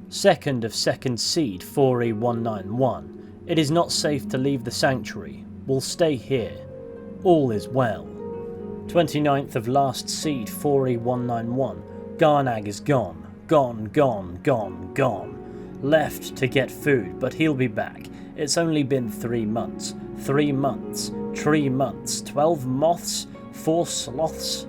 2nd of Second Seed 4E191. It is not safe to leave the Sanctuary. We'll stay here. All is well. 29th of Last Seed 4E191. Garnag is gone. Gone, gone, gone, gone. Left to get food, but he'll be back. It's only been 3 months. 3 months. 3 months. 12 moths. 4 sloths.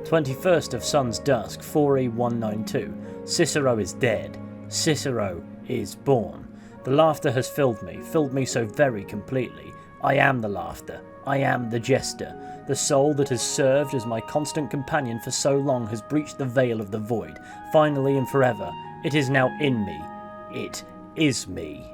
21st of Sun's Dusk 4E192. Cicero is dead. Cicero is born. The laughter has filled me so very completely. I am the laughter. I am the Jester. The soul that has served as my constant companion for so long has breached the veil of the void. Finally and forever, it is now in me. It is me.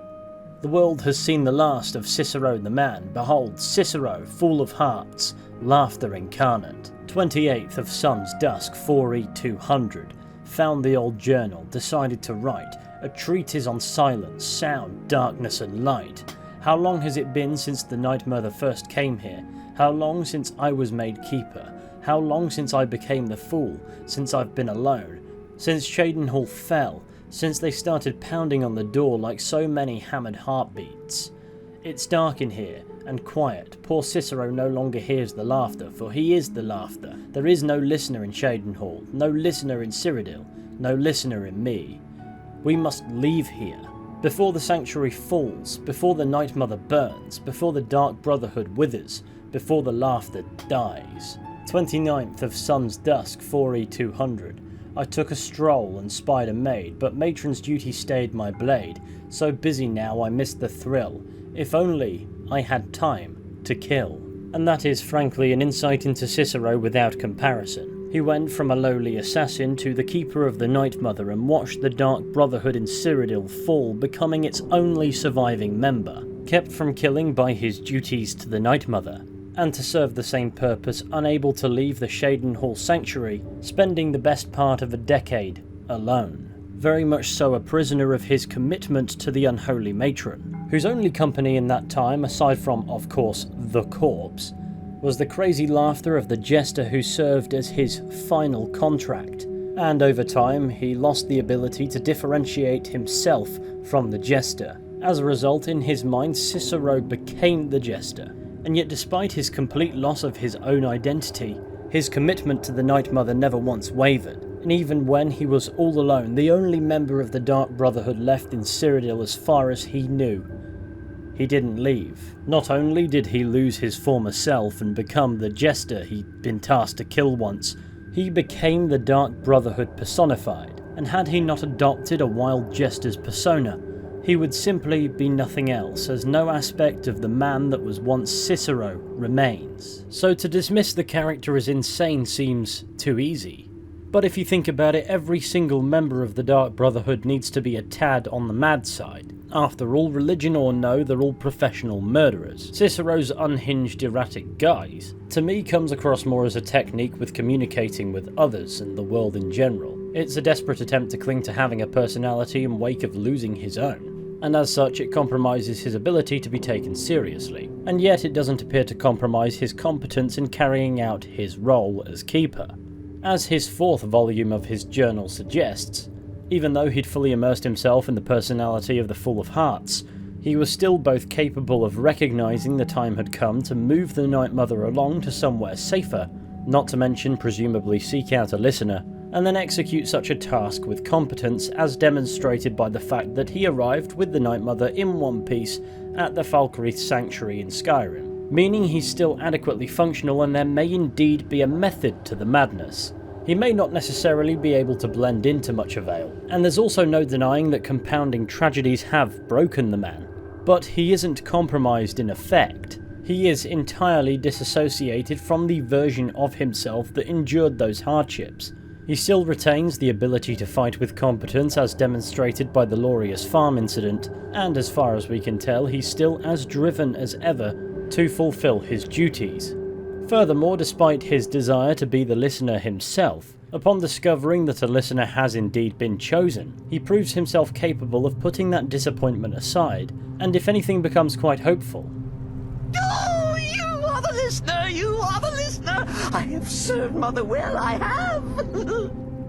The world has seen the last of Cicero the man. Behold, Cicero, full of hearts, laughter incarnate. 28th of Sun's Dusk 4E200. Found the old journal, decided to write. A treatise on silence, sound, darkness and light. How long has it been since the Night Mother first came here? How long since I was made keeper? How long since I became the fool? Since I've been alone? Since Showdown fell? Since they started pounding on the door like so many hammered heartbeats? It's dark in here, and quiet. Poor Cicero no longer hears the laughter, for he is the laughter. There is no listener in Showdown, no listener in Cyrodiil, no listener in me. We must leave here. Before the Sanctuary falls, before the Night Mother burns, before the Dark Brotherhood withers, before the laughter dies. 29th of Sun's Dusk 4E200. I took a stroll and spied a maid, but matron's duty stayed my blade. So busy now I missed the thrill. If only I had time to kill. And that is frankly an insight into Cicero without comparison. He went from a lowly assassin to the keeper of the Night Mother and watched the Dark Brotherhood in Cyrodiil fall, becoming its only surviving member, kept from killing by his duties to the Night Mother, and to serve the same purpose, unable to leave the Showdown Sanctuary, spending the best part of a decade alone. Very much so a prisoner of his commitment to the unholy matron, whose only company in that time, aside from, of course, the corpse, was the crazy laughter of the Jester who served as his final contract. And over time, he lost the ability to differentiate himself from the Jester. As a result, in his mind, Cicero became the Jester. And yet despite his complete loss of his own identity, his commitment to the Night Mother never once wavered. And even when he was all alone, the only member of the Dark Brotherhood left in Cyrodiil as far as he knew, he didn't leave. Not only did he lose his former self and become the Jester he'd been tasked to kill once, he became the Dark Brotherhood personified. And had he not adopted a wild Jester's persona, he would simply be nothing else, as no aspect of the man that was once Cicero remains. So to dismiss the character as insane seems too easy. But if you think about it, every single member of the Dark Brotherhood needs to be a tad on the mad side. After all, religion or no, they're all professional murderers. Cicero's unhinged, erratic guise, to me, comes across more as a technique with communicating with others and the world in general. It's a desperate attempt to cling to having a personality in wake of losing his own, and as such it compromises his ability to be taken seriously. And yet it doesn't appear to compromise his competence in carrying out his role as keeper. As his 4th volume of his journal suggests, even though he'd fully immersed himself in the personality of the Fool of Hearts, he was still both capable of recognising the time had come to move the Night Mother along to somewhere safer, not to mention presumably seek out a listener, and then execute such a task with competence, as demonstrated by the fact that he arrived with the Night Mother in one piece at the Falkreath Sanctuary in Skyrim. Meaning he's still adequately functional and there may indeed be a method to the madness. He may not necessarily be able to blend into much avail, and there's also no denying that compounding tragedies have broken the man. But he isn't compromised in effect. He is entirely disassociated from the version of himself that endured those hardships. He still retains the ability to fight with competence as demonstrated by the Lorius Farm incident, and as far as we can tell, he's still as driven as ever to fulfill his duties. Furthermore, despite his desire to be the listener himself, upon discovering that a listener has indeed been chosen, he proves himself capable of putting that disappointment aside, and if anything becomes quite hopeful.
Oh, you are the listener! You are the listener! I have served Mother well, I have!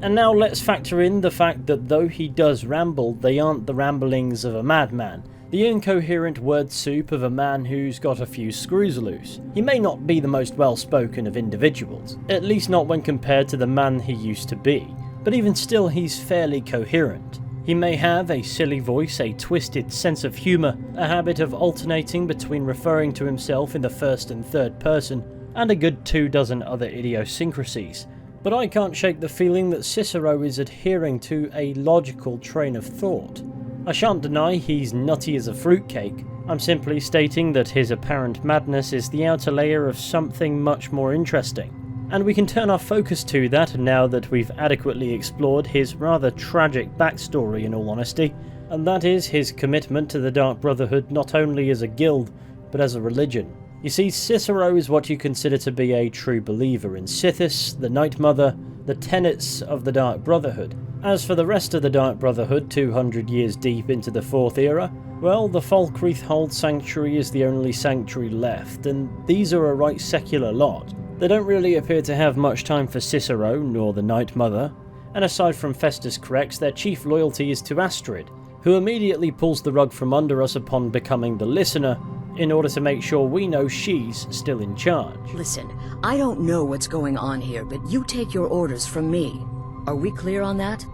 And now let's factor in the fact that though he does ramble, they aren't the ramblings of a madman. The incoherent word soup of a man who's got a few screws loose. He may not be the most well-spoken of individuals, at least not when compared to the man he used to be, but even still he's fairly coherent. He may have a silly voice, a twisted sense of humour, a habit of alternating between referring to himself in the first and third person, and a good 24 other idiosyncrasies. But I can't shake the feeling that Cicero is adhering to a logical train of thought. I shan't deny he's nutty as a fruitcake. I'm simply stating that his apparent madness is the outer layer of something much more interesting. And we can turn our focus to that now that we've adequately explored his rather tragic backstory in all honesty, and that is his commitment to the Dark Brotherhood not only as a guild, but as a religion. You see, Cicero is what you consider to be a true believer in Sithis, the Night Mother, the tenets of the Dark Brotherhood. As for the rest of the Dark Brotherhood 200 years deep into the 4th era, well, the Falkreath Hold Sanctuary is the only sanctuary left, and these are a right secular lot. They don't really appear to have much time for Cicero, nor the Night Mother, and aside from Festus Crex, their chief loyalty is to Astrid, who immediately pulls the rug from under us upon becoming the listener, in order to make sure we know she's still in charge.
Listen, I don't know what's going on here, but you take your orders from me. Are we clear on that?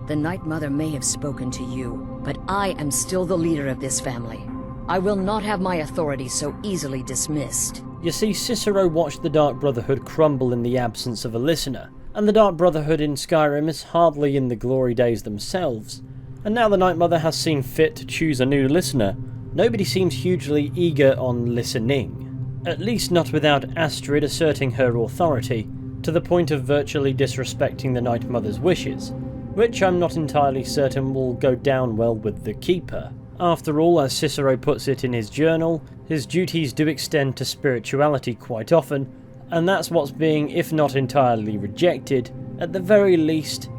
The Night Mother may have spoken to you, but I am still the leader of this family. I will not have my authority so easily dismissed.
You see, Cicero watched the Dark Brotherhood crumble in the absence of a listener, and the Dark Brotherhood in Skyrim is hardly in the glory days themselves. And now the Night Mother has seen fit to choose a new listener. Nobody seems hugely eager on listening. At least not without Astrid asserting her authority, to the point of virtually disrespecting the Night Mother's wishes, which I'm not entirely certain will go down well with the Keeper. After all, as Cicero puts it in his journal, his duties do extend to spirituality quite often, and that's what's being, if not entirely rejected, at the very least,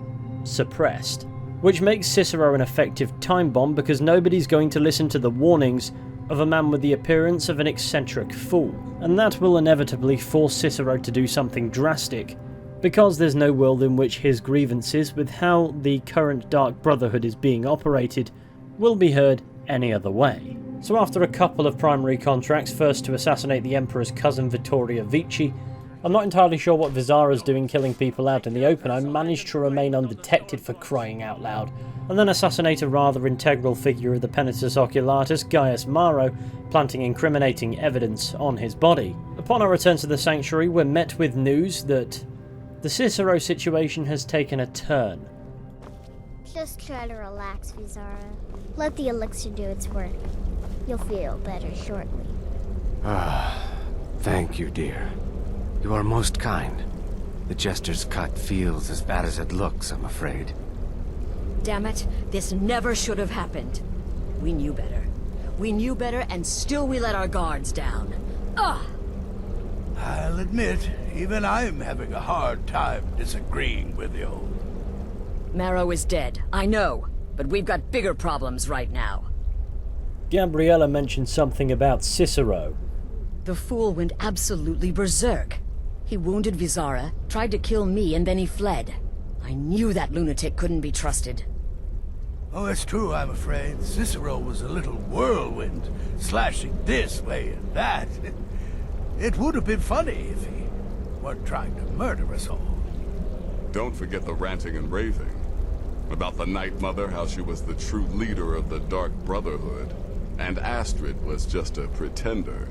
suppressed. Which makes Cicero an effective time bomb because nobody's going to listen to the warnings of a man with the appearance of an eccentric fool, and that will inevitably force Cicero to do something drastic, because there's no world in which his grievances with how the current Dark Brotherhood is being operated will be heard any other way. So after a couple of primary contracts, first to assassinate the Emperor's cousin Vittoria Vici, I'm not entirely sure what Vizara's doing killing people out in the open. I managed to remain undetected for crying out loud, and then assassinate a rather integral figure of the Penitus Oculatus, Gaius Maro, planting incriminating evidence on his body. Upon our return to the Sanctuary, we're met with news that the Cicero situation has taken a turn.
Just try to relax, Vizara. Let the elixir do its work. You'll feel better shortly.
Thank you, dear. You are most kind. The Jester's cut feels as bad as it looks, I'm afraid.
Damn it, this never should have happened. We knew better. We knew better, and still we let our guards down. Ugh!
I'll admit, even I'm having a hard time disagreeing with you.
Marrow is dead, I know, but we've got bigger problems right now.
Gabriella mentioned something about Cicero.
The fool went absolutely berserk. He wounded Vizara, tried to kill me, and then he fled. I knew that lunatic couldn't be trusted.
Oh, it's true, I'm afraid. Cicero was a little whirlwind, slashing this way and that. It would have been funny if he weren't trying to murder us all.
Don't forget the ranting and raving. About the Night Mother, how she was the true leader of the Dark Brotherhood, and Astrid was just a pretender.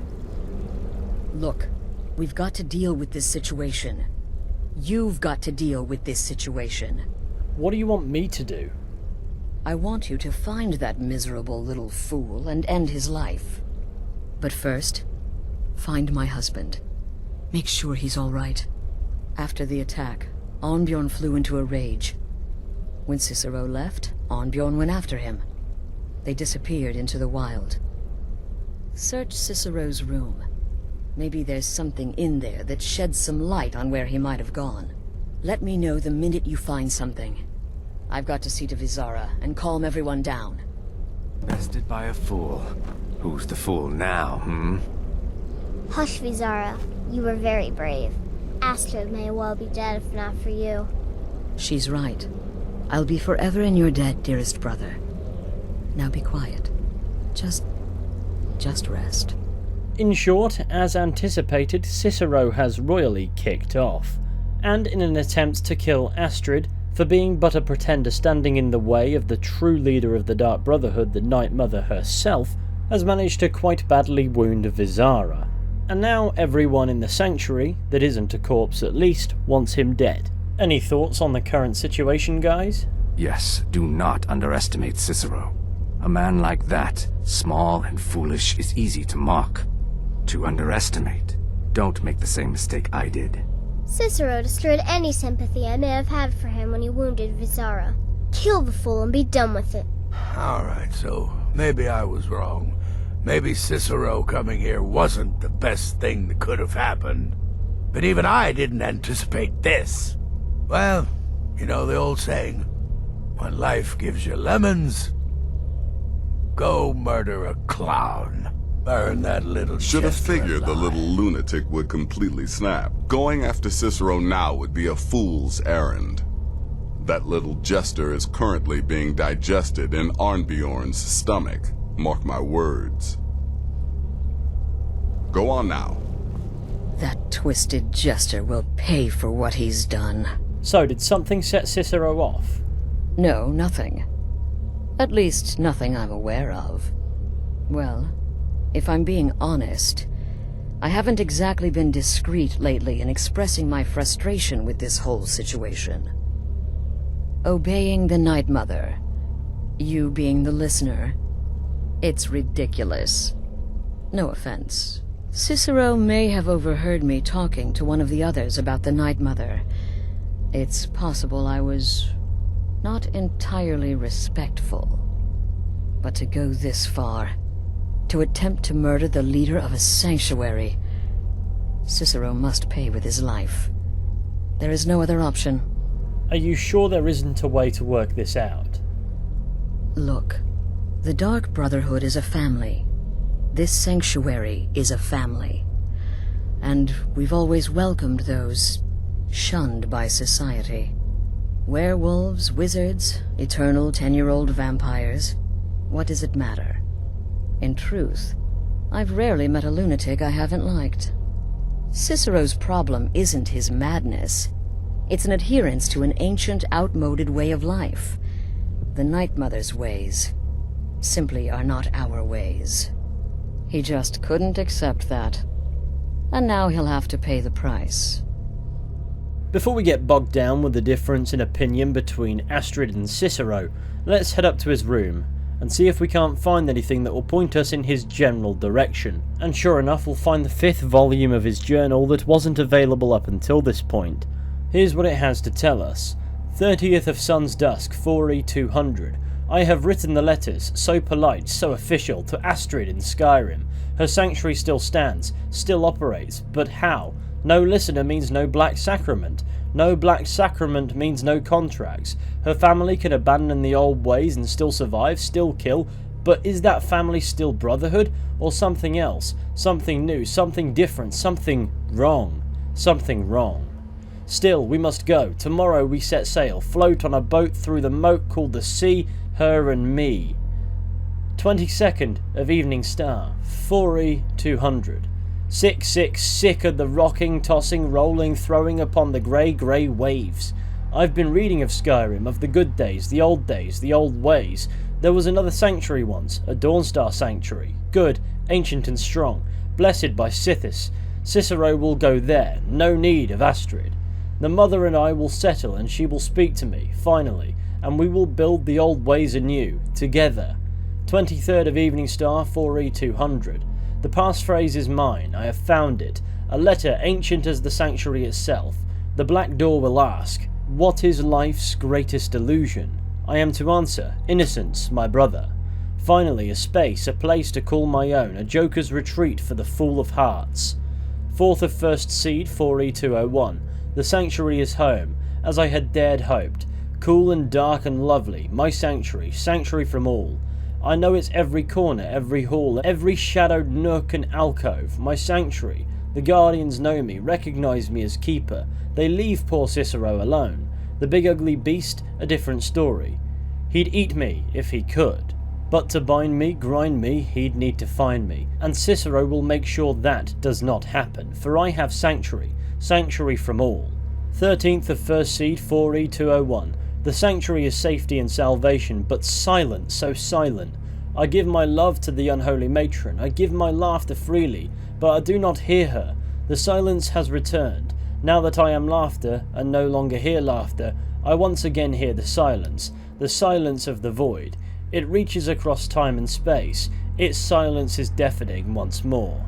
Look, we've got to deal with this situation. You've got to deal with this situation.
What do you want me to do?
I want you to find that miserable little fool and end his life. But first, find my husband. Make sure he's all right. After the attack, Arnbjorn flew into a rage. When Cicero left, Arnbjorn went after him. They disappeared into the wild. Search Cicero's room. Maybe there's something in there that sheds some light on where he might have gone. Let me know the minute you find something. I've got to see to Vizara and calm everyone down.
Bested by a fool. Who's the fool now,
Hush, Vizara. You were very brave. Astrid may well be dead if not for you.
She's right. I'll be forever in your debt, dearest brother. Now be quiet. Just rest.
In short, as anticipated, Cicero has royally kicked off, and in an attempt to kill Astrid for being but a pretender standing in the way of the true leader of the Dark Brotherhood, the Night Mother herself, has managed to quite badly wound Vizara. And now everyone in the sanctuary, that isn't a corpse at least, wants him dead. Any thoughts on the current situation, guys?
Yes, do not underestimate Cicero. A man like that, small and foolish, is easy to mock. To underestimate. Don't make the same mistake I did.
Cicero destroyed any sympathy I may have had for him when he wounded Vizara. Kill the fool and be done with it.
Alright, so maybe I was wrong. Maybe Cicero coming here wasn't the best thing that could have happened. But even I didn't anticipate this. Well, you know the old saying, when life gives you lemons, go murder a clown. Burn that little
Should have
Jester
figured the
alive.
little lunatic would completely snap. Going after Cicero now would be a fool's errand. That little Jester is currently being digested in Arnbjorn's stomach. Mark my words. Go on now.
That twisted Jester will pay for what he's done.
So, did something set Cicero off?
No, nothing. At least, nothing I'm aware of. Well, if I'm being honest, I haven't exactly been discreet lately in expressing my frustration with this whole situation. Obeying the Night Mother, you being the listener, it's ridiculous. No offense. Cicero may have overheard me talking to one of the others about the Night Mother. It's possible I was not entirely respectful. But to go this far, to attempt to murder the leader of a sanctuary, Cicero must pay with his life. There is no other option.
Are you sure there isn't a way to work this out?
Look, the Dark Brotherhood is a family. This sanctuary is a family. And we've always welcomed those shunned by society. Werewolves, wizards, eternal 10-year-old vampires. What does it matter? In truth, I've rarely met a lunatic I haven't liked. Cicero's problem isn't his madness. It's an adherence to an ancient, outmoded way of life. The Night Mother's ways simply are not our ways. He just couldn't accept that. And now he'll have to pay the price.
Before we get bogged down with the difference in opinion between Astrid and Cicero, let's head up to his room and see if we can't find anything that will point us in his general direction. And sure enough, we'll find the 5th volume of his journal that wasn't available up until this point. Here's what it has to tell us. 30th of Sun's Dusk, 4E200. I have written the letters, so polite, so official, to Astrid in Skyrim. Her sanctuary still stands, still operates, but how? No listener means no Black Sacrament. No Black Sacrament means no contracts. Her family can abandon the old ways and still survive, still kill, but is that family still Brotherhood? Or something else? Something new, something different, something wrong. Something wrong. Still, we must go. Tomorrow we set sail, float on a boat through the moat called the sea, her and me. 22nd of Evening Star, 4E200. Sick of the rocking, tossing, rolling, throwing upon the grey waves. I've been reading of Skyrim, of the good days, the old ways. There was another sanctuary once, a Dawnstar sanctuary, good, ancient and strong, blessed by Sithis. Cicero will go there, no need of Astrid. The mother and I will settle, and she will speak to me, finally, and we will build the old ways anew, together. 23rd of Evening Star, 4E200. The passphrase is mine, I have found it, a letter ancient as the sanctuary itself. The Black Door will ask, what is life's greatest illusion? I am to answer, innocence, my brother. Finally, a space, a place to call my own, a joker's retreat for the fool of hearts. 4th of First Seed, 4E201. The sanctuary is home, as I had dared hoped. Cool and dark and lovely, my sanctuary, sanctuary from all. I know its every corner, every hall, every shadowed nook and alcove, my sanctuary. The guardians know me, recognize me as keeper. They leave poor Cicero alone. The big ugly beast, a different story. He'd eat me, if he could. But to bind me, grind me, he'd need to find me. And Cicero will make sure that does not happen, for I have sanctuary, sanctuary from all. 13th of First Seed, 4E201. The sanctuary is safety and salvation, but silent, so silent. I give my love to the unholy matron, I give my laughter freely, but I do not hear her. The silence has returned. Now that I am laughter, and no longer hear laughter, I once again hear the silence of the void. It reaches across time and space. Its silence is deafening once more.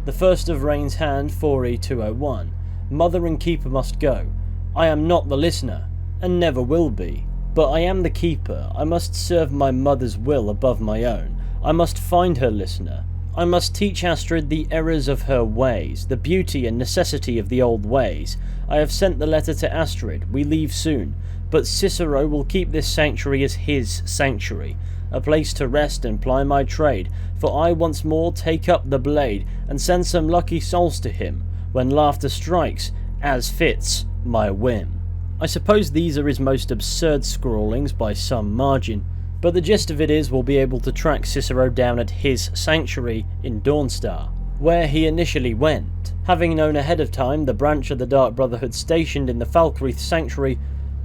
The First of Rain's Hand, 4E201. Mother and keeper must go. I am not the listener, and never will be. But I am the keeper. I must serve my mother's will above my own. I must find her listener. I must teach Astrid the errors of her ways, the beauty and necessity of the old ways. I have sent the letter to Astrid. We leave soon. But Cicero will keep this sanctuary as his sanctuary, a place to rest and ply my trade, for I once more take up the blade and send some lucky souls to him, when laughter strikes, as fits my whim. I suppose these are his most absurd scrawlings by some margin, but the gist of it is we'll be able to track Cicero down at his sanctuary in Dawnstar, where he initially went. Having known ahead of time the branch of the Dark Brotherhood stationed in the Falkreath Sanctuary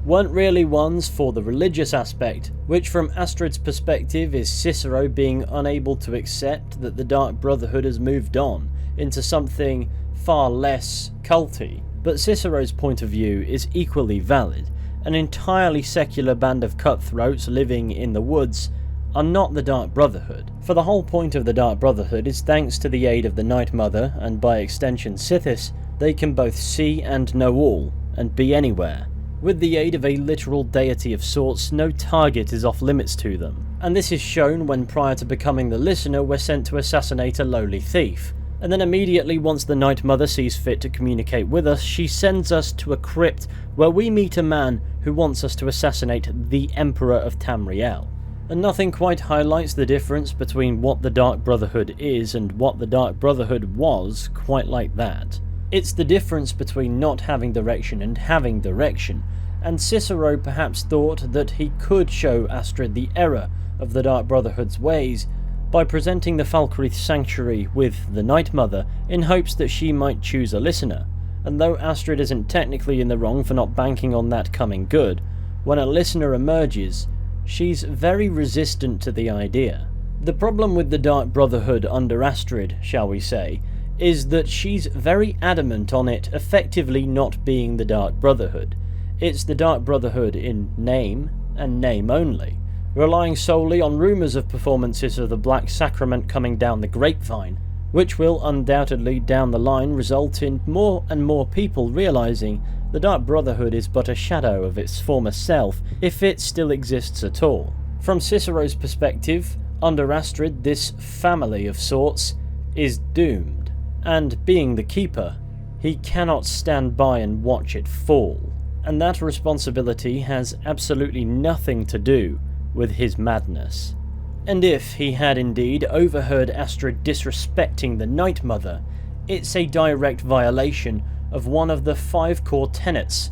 weren't really ones for the religious aspect, which from Astrid's perspective is Cicero being unable to accept that the Dark Brotherhood has moved on into something far less culty. But Cicero's point of view is equally valid. An entirely secular band of cutthroats living in the woods are not the Dark Brotherhood, for the whole point of the Dark Brotherhood is thanks to the aid of the Night Mother, and by extension Sithis, they can both see and know all, and be anywhere. With the aid of a literal deity of sorts, no target is off limits to them, and this is shown when prior to becoming the listener we're sent to assassinate a lowly thief. And then immediately once the Night Mother sees fit to communicate with us, she sends us to a crypt where we meet a man who wants us to assassinate the Emperor of Tamriel. And nothing quite highlights the difference between what the Dark Brotherhood is and what the Dark Brotherhood was quite like that. It's the difference between not having direction and having direction, and Cicero perhaps thought that he could show Astrid the error of the Dark Brotherhood's ways by presenting the Falkreath Sanctuary with the Night Mother in hopes that she might choose a listener. And though Astrid isn't technically in the wrong for not banking on that coming good, when a listener emerges, she's very resistant to the idea. The problem with the Dark Brotherhood under Astrid, shall we say, is that she's very adamant on it effectively not being the Dark Brotherhood. It's the Dark Brotherhood in name, and name only, relying solely on rumours of performances of the Black Sacrament coming down the grapevine, which will undoubtedly down the line result in more and more people realising the Dark Brotherhood is but a shadow of its former self, if it still exists at all. From Cicero's perspective, under Astrid, this family of sorts is doomed, and being the keeper, he cannot stand by and watch it fall, and that responsibility has absolutely nothing to do with his madness. And if he had indeed overheard Astrid disrespecting the Night Mother, it's a direct violation of one of the 5 core tenets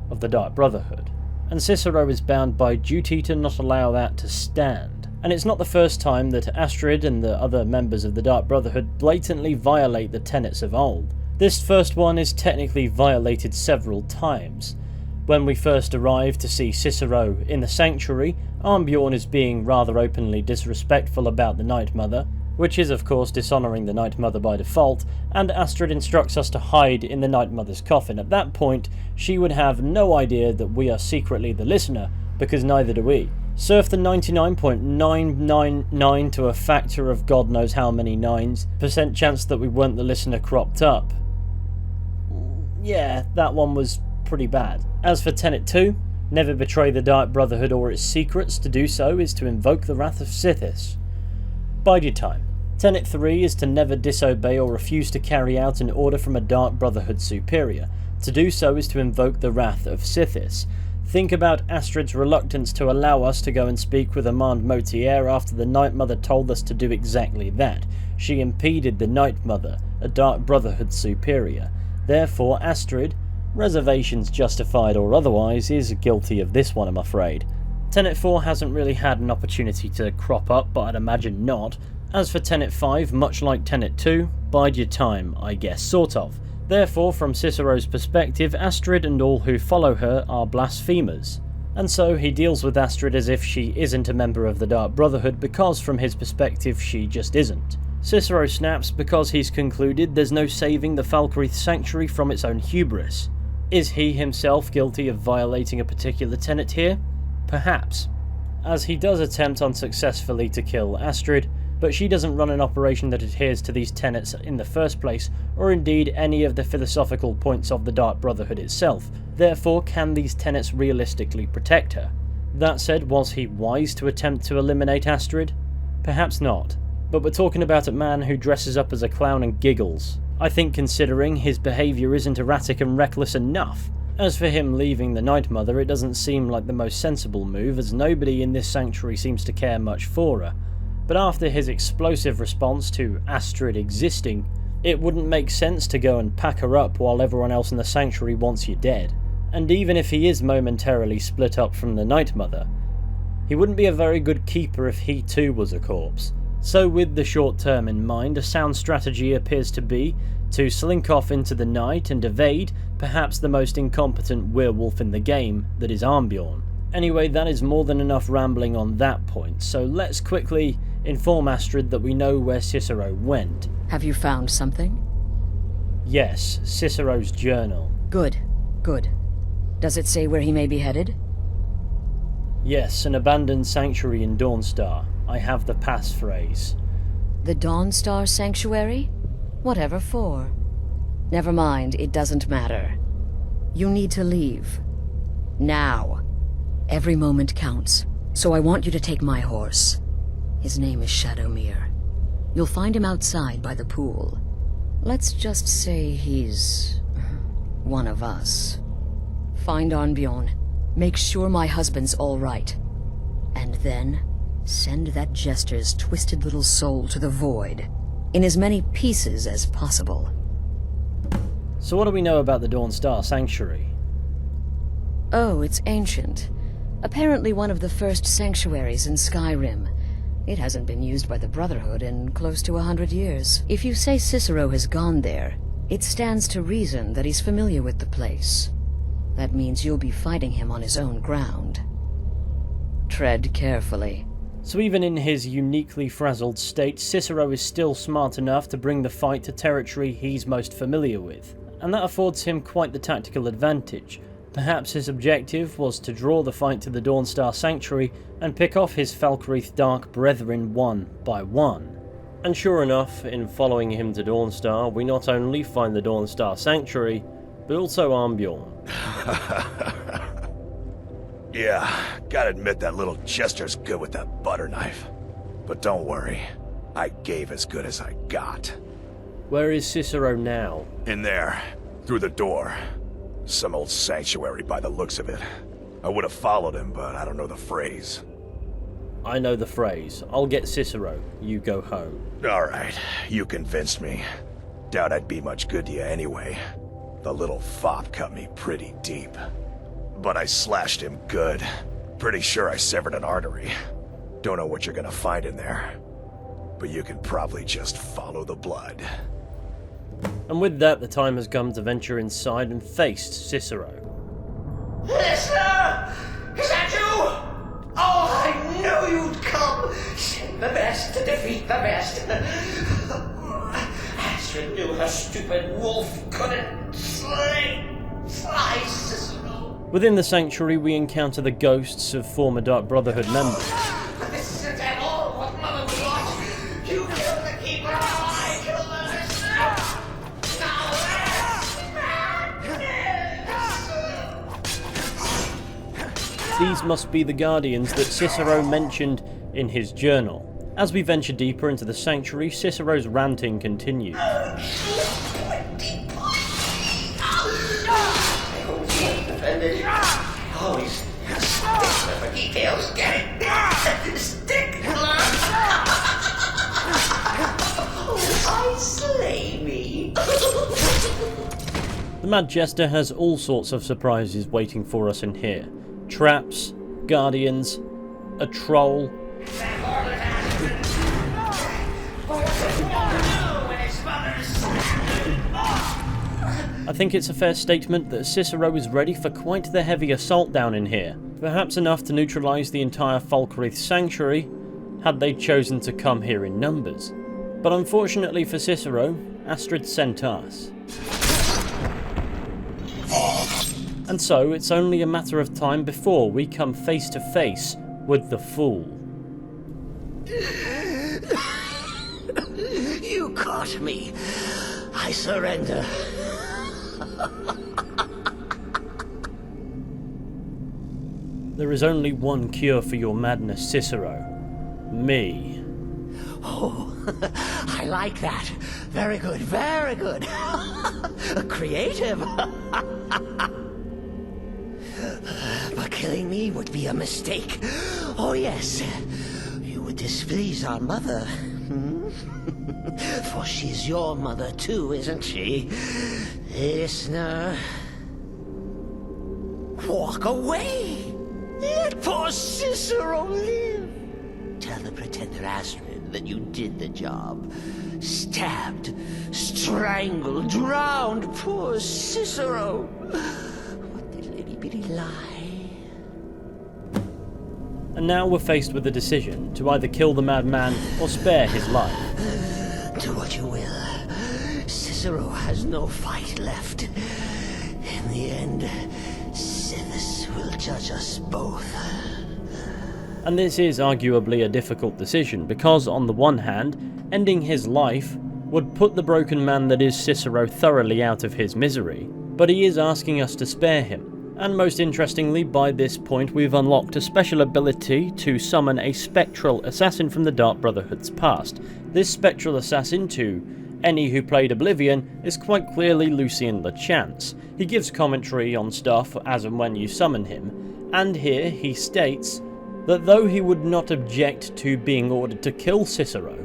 of the Dark Brotherhood, and Cicero is bound by duty to not allow that to stand. And it's not the first time that Astrid and the other members of the Dark Brotherhood blatantly violate the tenets of old. This first one is technically violated several times. When we first arrive to see Cicero in the Sanctuary, Armbjorn is being rather openly disrespectful about the Night Mother, which is of course dishonouring the Night Mother by default, and Astrid instructs us to hide in the Night Mother's coffin. At that point, she would have no idea that we are secretly the listener, because neither do we. Surf the 99.999 to a factor of God knows how many nines % chance that we weren't the listener cropped up. Yeah, that one was pretty bad. As for Tenet 2, never betray the Dark Brotherhood or its secrets. To do so is to invoke the wrath of Sithis. Bide your time. Tenet 3 is to never disobey or refuse to carry out an order from a Dark Brotherhood superior. To do so is to invoke the wrath of Sithis. Think about Astrid's reluctance to allow us to go and speak with Amand Motier after the Night Mother told us to do exactly that. She impeded the Night Mother, a Dark Brotherhood superior. Therefore, Astrid, reservations justified or otherwise, is guilty of this one, I'm afraid. Tenet 4 hasn't really had an opportunity to crop up, but I'd imagine not. As for Tenet 5, much like Tenet 2, bide your time, I guess, sort of. Therefore, from Cicero's perspective, Astrid and all who follow her are blasphemers. And so he deals with Astrid as if she isn't a member of the Dark Brotherhood because from his perspective she just isn't. Cicero snaps because he's concluded there's no saving the Falkreath Sanctuary from its own hubris. Is he himself guilty of violating a particular tenet here? Perhaps, as he does attempt unsuccessfully to kill Astrid, but she doesn't run an operation that adheres to these tenets in the first place, or indeed any of the philosophical points of the Dark Brotherhood itself. Therefore, can these tenets realistically protect her? That said, was he wise to attempt to eliminate Astrid? Perhaps not, but we're talking about a man who dresses up as a clown and giggles. I think considering his behaviour isn't erratic and reckless enough. As for him leaving the Night Mother, it doesn't seem like the most sensible move, as nobody in this sanctuary seems to care much for her. But after his explosive response to Astrid existing, it wouldn't make sense to go and pack her up while everyone else in the sanctuary wants you dead. And even if he is momentarily split up from the Night Mother, he wouldn't be a very good keeper if he too was a corpse. So with the short term in mind, a sound strategy appears to be to slink off into the night and evade perhaps the most incompetent werewolf in the game, that is Armbjorn. Anyway, that is more than enough rambling on that point, so let's quickly inform Astrid that we know where Cicero went.
Have you found something?
Yes, Cicero's journal.
Good, good. Does it say where he may be headed?
Yes, an abandoned sanctuary in Dawnstar. I have the passphrase.
The Dawnstar Sanctuary? Whatever for. Never mind, it doesn't matter. You need to leave. Now. Every moment counts, so I want you to take my horse. His name is Shadowmere. You'll find him outside by the pool. Let's just say he's one of us. Find Armbjorn. Make sure my husband's all right. And then send that Jester's twisted little soul to the void, in as many pieces as possible.
So what do we know about the Dawnstar Sanctuary?
Oh, it's ancient. Apparently one of the first sanctuaries in Skyrim. It hasn't been used by the Brotherhood in close to 100 years. If you say Cicero has gone there, it stands to reason that he's familiar with the place. That means you'll be fighting him on his own ground. Tread carefully.
So even in his uniquely frazzled state, Cicero is still smart enough to bring the fight to territory he's most familiar with, and that affords him quite the tactical advantage. Perhaps his objective was to draw the fight to the Dawnstar Sanctuary and pick off his Falkreath Dark brethren one by one. And sure enough, in following him to Dawnstar, we not only find the Dawnstar Sanctuary, but also Armbjorn.
Yeah, gotta admit that little Jester's good with that butter knife. But don't worry, I gave as good as I got.
Where is Cicero now?
In there, through the door. Some old sanctuary by the looks of it. I would have followed him, but I don't know the phrase.
I know the phrase. I'll get Cicero. You go home.
Alright, you convinced me. Doubt I'd be much good to you anyway. The little fop cut me pretty deep. But I slashed him good. Pretty sure I severed an artery. Don't know what you're gonna find in there. But you can probably just follow the blood.
And with that, the time has come to venture inside and face Cicero.
Listener! Is that you? Oh, I knew you'd come! Send the best to defeat the best. Astrid knew her stupid wolf couldn't slay Cicero.
Within the sanctuary, we encounter the ghosts of former Dark Brotherhood members.
This isn't at all what Mother would want. You killed the keeper, I killed the listener.
These must be the guardians that Cicero mentioned in his journal. As we venture deeper into the sanctuary, Cicero's ranting continues.
Always stickler for details, get it? Stickler! I slay me.
The Mad Jester has all sorts of surprises waiting for us in here. Traps, guardians, a troll. I think it's a fair statement that Cicero is ready for quite the heavy assault down in here. Perhaps enough to neutralise the entire Falkreath Sanctuary, had they chosen to come here in numbers. But unfortunately for Cicero, Astrid sent us. And so, it's only a matter of time before we come face to face with the Fool.
You caught me. I surrender.
There is only one cure for your madness, Cicero. Me.
Oh, I like that. Very good, very good. Creative. But killing me would be a mistake. Oh yes, you would displease our mother. For she's your mother too, isn't she? Listener. Walk away. Let poor Cicero live. Tell the pretender Astrid that you did the job. Stabbed, strangled, drowned poor Cicero. What the little-bitty lie.
And now we're faced with a decision to either kill the madman or spare his life.
Do what you will. Cicero has no fight left. In the end, Sithis will judge us both.
And this is arguably a difficult decision, because on the one hand, ending his life would put the broken man that is Cicero thoroughly out of his misery, but he is asking us to spare him. And most interestingly, by this point we've unlocked a special ability to summon a spectral assassin from the Dark Brotherhood's past. This spectral assassin, to any who played Oblivion, is quite clearly Lucien LeChance. He gives commentary on stuff as and when you summon him, and here he states that though he would not object to being ordered to kill Cicero,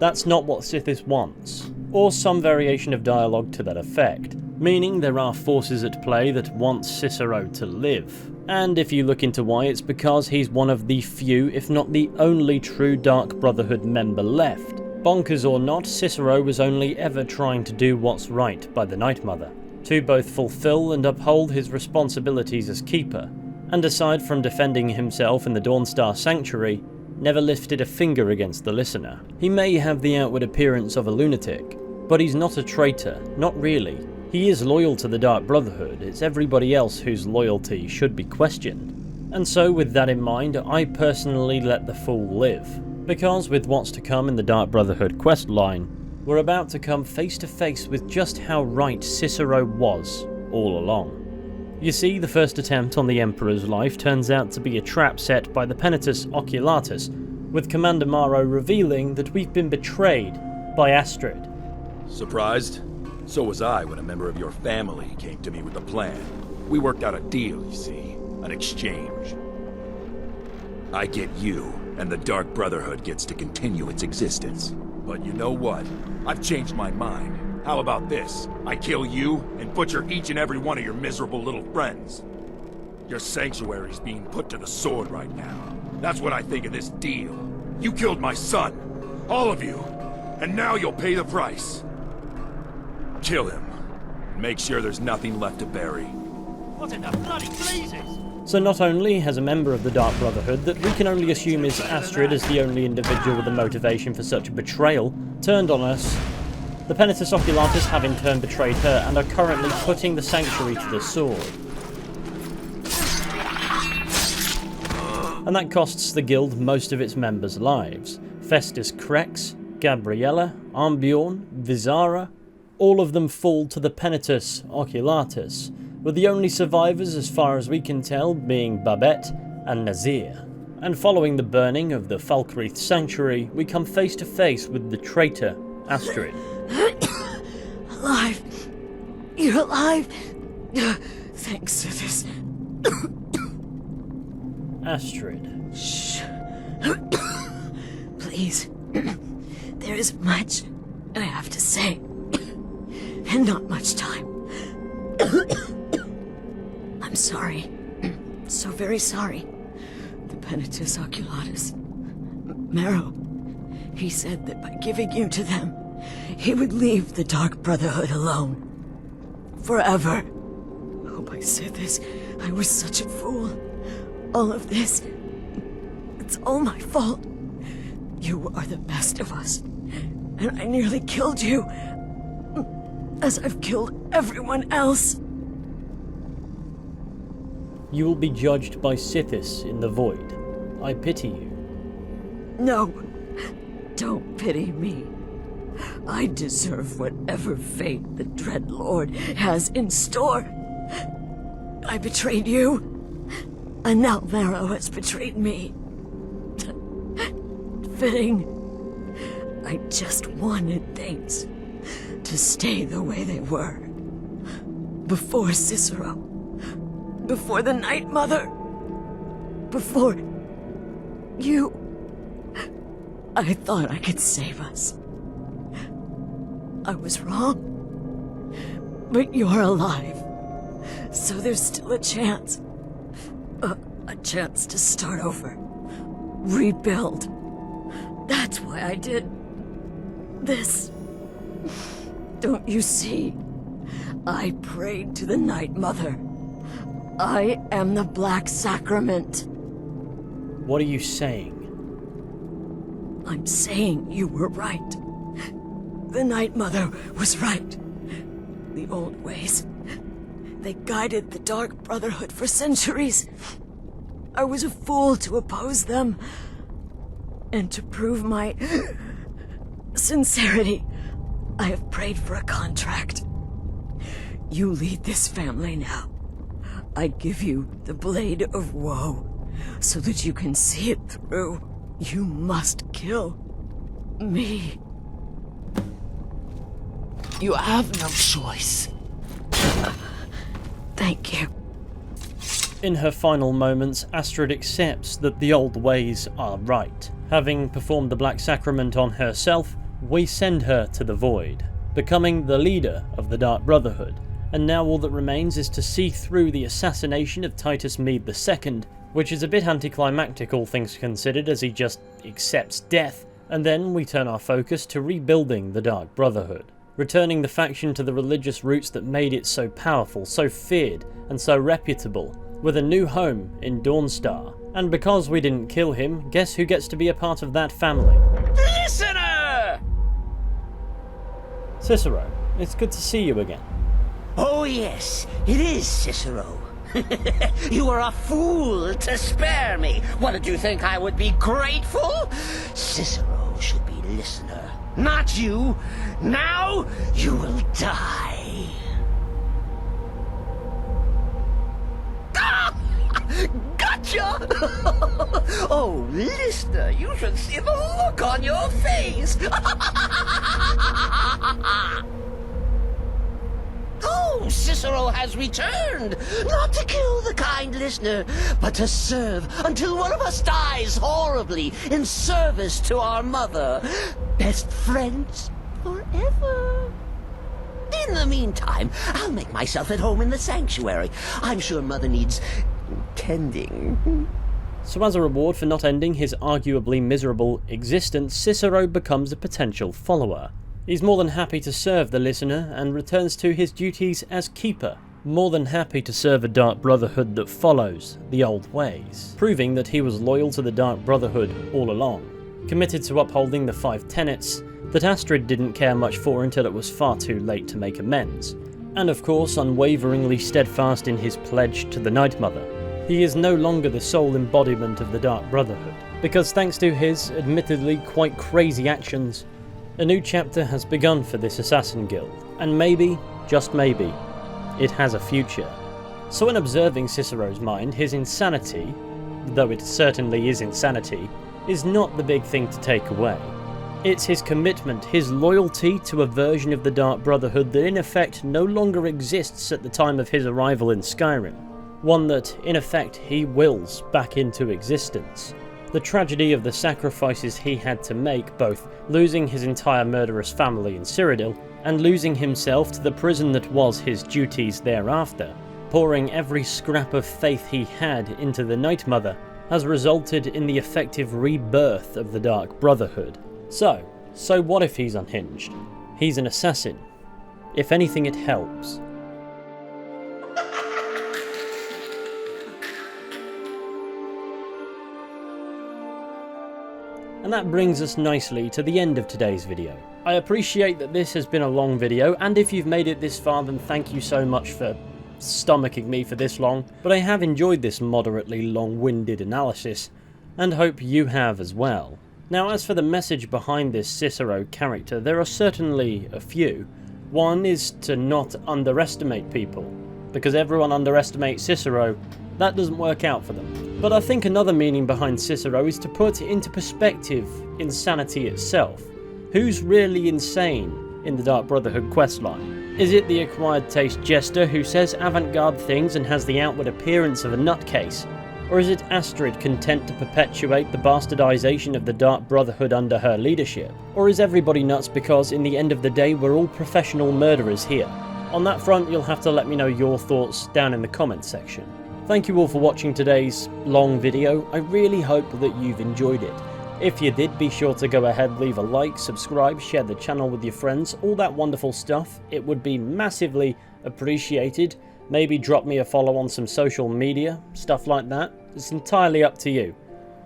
that's not what Sithis wants, or some variation of dialogue to that effect, meaning there are forces at play that want Cicero to live. And if you look into why, it's because he's one of the few, if not the only true Dark Brotherhood member left. Bonkers or not, Cicero was only ever trying to do what's right by the Night Mother, to both fulfill and uphold his responsibilities as Keeper. And aside from defending himself in the Dawnstar Sanctuary, never lifted a finger against the listener. He may have the outward appearance of a lunatic, but he's not a traitor, not really. He is loyal to the Dark Brotherhood, it's everybody else whose loyalty should be questioned. And so with that in mind, I personally let the fool live. Because with what's to come in the Dark Brotherhood questline, we're about to come face to face with just how right Cicero was all along. You see, the first attempt on the Emperor's life turns out to be a trap set by the Penitus Oculatus, with Commander Maro revealing that we've been betrayed by Astrid.
Surprised? So was I when a member of your family came to me with a plan. We worked out a deal, you see. An exchange. I get you, and the Dark Brotherhood gets to continue its existence. But you know what? I've changed my mind. How about this? I kill you, and butcher each and every one of your miserable little friends. Your sanctuary's being put to the sword right now. That's what I think of this deal. You killed my son. All of you. And now you'll pay the price. Kill him. Make sure there's nothing left to bury.
What in the bloody blazes?
So not only has a member of the Dark Brotherhood that we can only assume is Astrid as the only individual with a motivation for such a betrayal turned on us, the Penitus Oculatus have in turn betrayed her and are currently putting the sanctuary to the sword. And that costs the guild most of its members' lives. Festus Crex, Gabriella, Armbjorn, Vizara, all of them fall to the Penitus Oculatus, with the only survivors as far as we can tell being Babette and Nazir. And following the burning of the Falkreath Sanctuary, we come face to face with the traitor, Astrid.
Alive! You're alive! Thanks for this.
Astrid.
Shh. Please. There isn't much I have to say. And not much time. I'm sorry. So very sorry. The Penitus Oculatus. Marrow. He said that by giving you to them, he would leave the Dark Brotherhood alone. Forever. Oh, my Sithis, I was such a fool. All of this, it's all my fault. You are the best of us. And I nearly killed you. As I've killed everyone else.
You will be judged by Sithis in the Void. I pity you.
No. Don't pity me. I deserve whatever fate the Dread Lord has in store. I betrayed you, and now Marrow has betrayed me. Fitting. I just wanted things to stay the way they were. Before Cicero. Before the Night Mother. Before you. I thought I could save us. I was wrong. But you're alive. So there's still a chance. A chance to start over. Rebuild. That's why I did this. Don't you see? I prayed to the Night Mother. I am the Black Sacrament.
What are you saying?
I'm saying you were right. The Night Mother was right. The old ways. They guided the Dark Brotherhood for centuries. I was a fool to oppose them. And to prove my sincerity, I have prayed for a contract. You lead this family now. I give you the Blade of Woe, so that you can see it through. You must kill me.
You have no choice.
Thank you.
In her final moments, Astrid accepts that the old ways are right. Having performed the Black Sacrament on herself, we send her to the Void, becoming the leader of the Dark Brotherhood. And now all that remains is to see through the assassination of Titus Mede II, which is a bit anticlimactic all things considered, as he just accepts death, and then we turn our focus to rebuilding the Dark Brotherhood, returning the faction to the religious roots that made it so powerful, so feared, and so reputable, with a new home in Dawnstar, And because we didn't kill him, guess who gets to be a part of that family?
Listener!
Cicero, it's good to see you again.
Oh yes, it is Cicero. You were a fool to spare me. What, did you think I would be grateful? Cicero should be listener, not you. Now you will die. Ah! Gotcha! Oh, listener, you should see the look on your face. Oh, Cicero has returned, not to kill the kind listener, but to serve until one of us dies horribly in service to our mother. Best friends forever. In the meantime, I'll make myself at home in the sanctuary. I'm sure Mother needs tending.
So as a reward for not ending his arguably miserable existence, Cicero becomes a potential follower. He's more than happy to serve the listener and returns to his duties as keeper, more than happy to serve a Dark Brotherhood that follows the old ways, proving that he was loyal to the Dark Brotherhood all along, committed to upholding the 5 tenets that Astrid didn't care much for until it was far too late to make amends, and of course unwaveringly steadfast in his pledge to the Night Mother. He is no longer the sole embodiment of the Dark Brotherhood, because thanks to his admittedly quite crazy actions, a new chapter has begun for this assassin guild, and maybe, just maybe, it has a future. So in observing Cicero's mind, his insanity, though it certainly is insanity, is not the big thing to take away. It's his commitment, his loyalty to a version of the Dark Brotherhood that in effect no longer exists at the time of his arrival in Skyrim. One that, in effect, he wills back into existence. The tragedy of the sacrifices he had to make, both losing his entire murderous family in Cyrodiil, and losing himself to the prison that was his duties thereafter, pouring every scrap of faith he had into the Night Mother, has resulted in the effective rebirth of the Dark Brotherhood. So what if he's unhinged? He's an assassin. If anything, it helps. And that brings us nicely to the end of today's video. I appreciate that this has been a long video, and if you've made it this far then thank you so much for stomaching me for this long, but I have enjoyed this moderately long-winded analysis, and hope you have as well. Now as for the message behind this Cicero character, there are certainly a few. One is to not underestimate people, because everyone underestimates Cicero. That doesn't work out for them. But I think another meaning behind Cicero is to put into perspective insanity itself. Who's really insane in the Dark Brotherhood questline? Is it the acquired taste Jester who says avant-garde things and has the outward appearance of a nutcase? Or is it Astrid content to perpetuate the bastardization of the Dark Brotherhood under her leadership? Or is everybody nuts because in the end of the day we're all professional murderers here? On that front you'll have to let me know your thoughts down in the comments section. Thank you all for watching today's long video. I really hope that you've enjoyed it. If you did, be sure to go ahead, leave a like, subscribe, share the channel with your friends, all that wonderful stuff. It would be massively appreciated. Maybe drop me a follow on some social media, stuff like that. It's entirely up to you.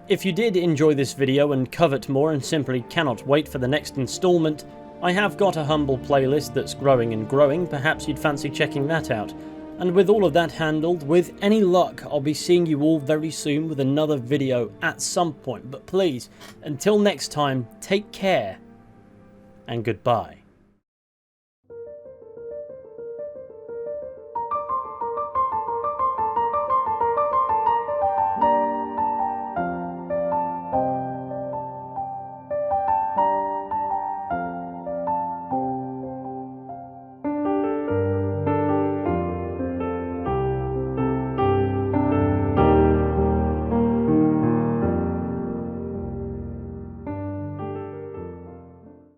If you did enjoy this video and covet more and simply cannot wait for the next installment, I have got a humble playlist that's growing and growing. Perhaps you'd fancy checking that out. And with all of that handled, with any luck, I'll be seeing you all very soon with another video at some point. But please, until next time, take care and goodbye.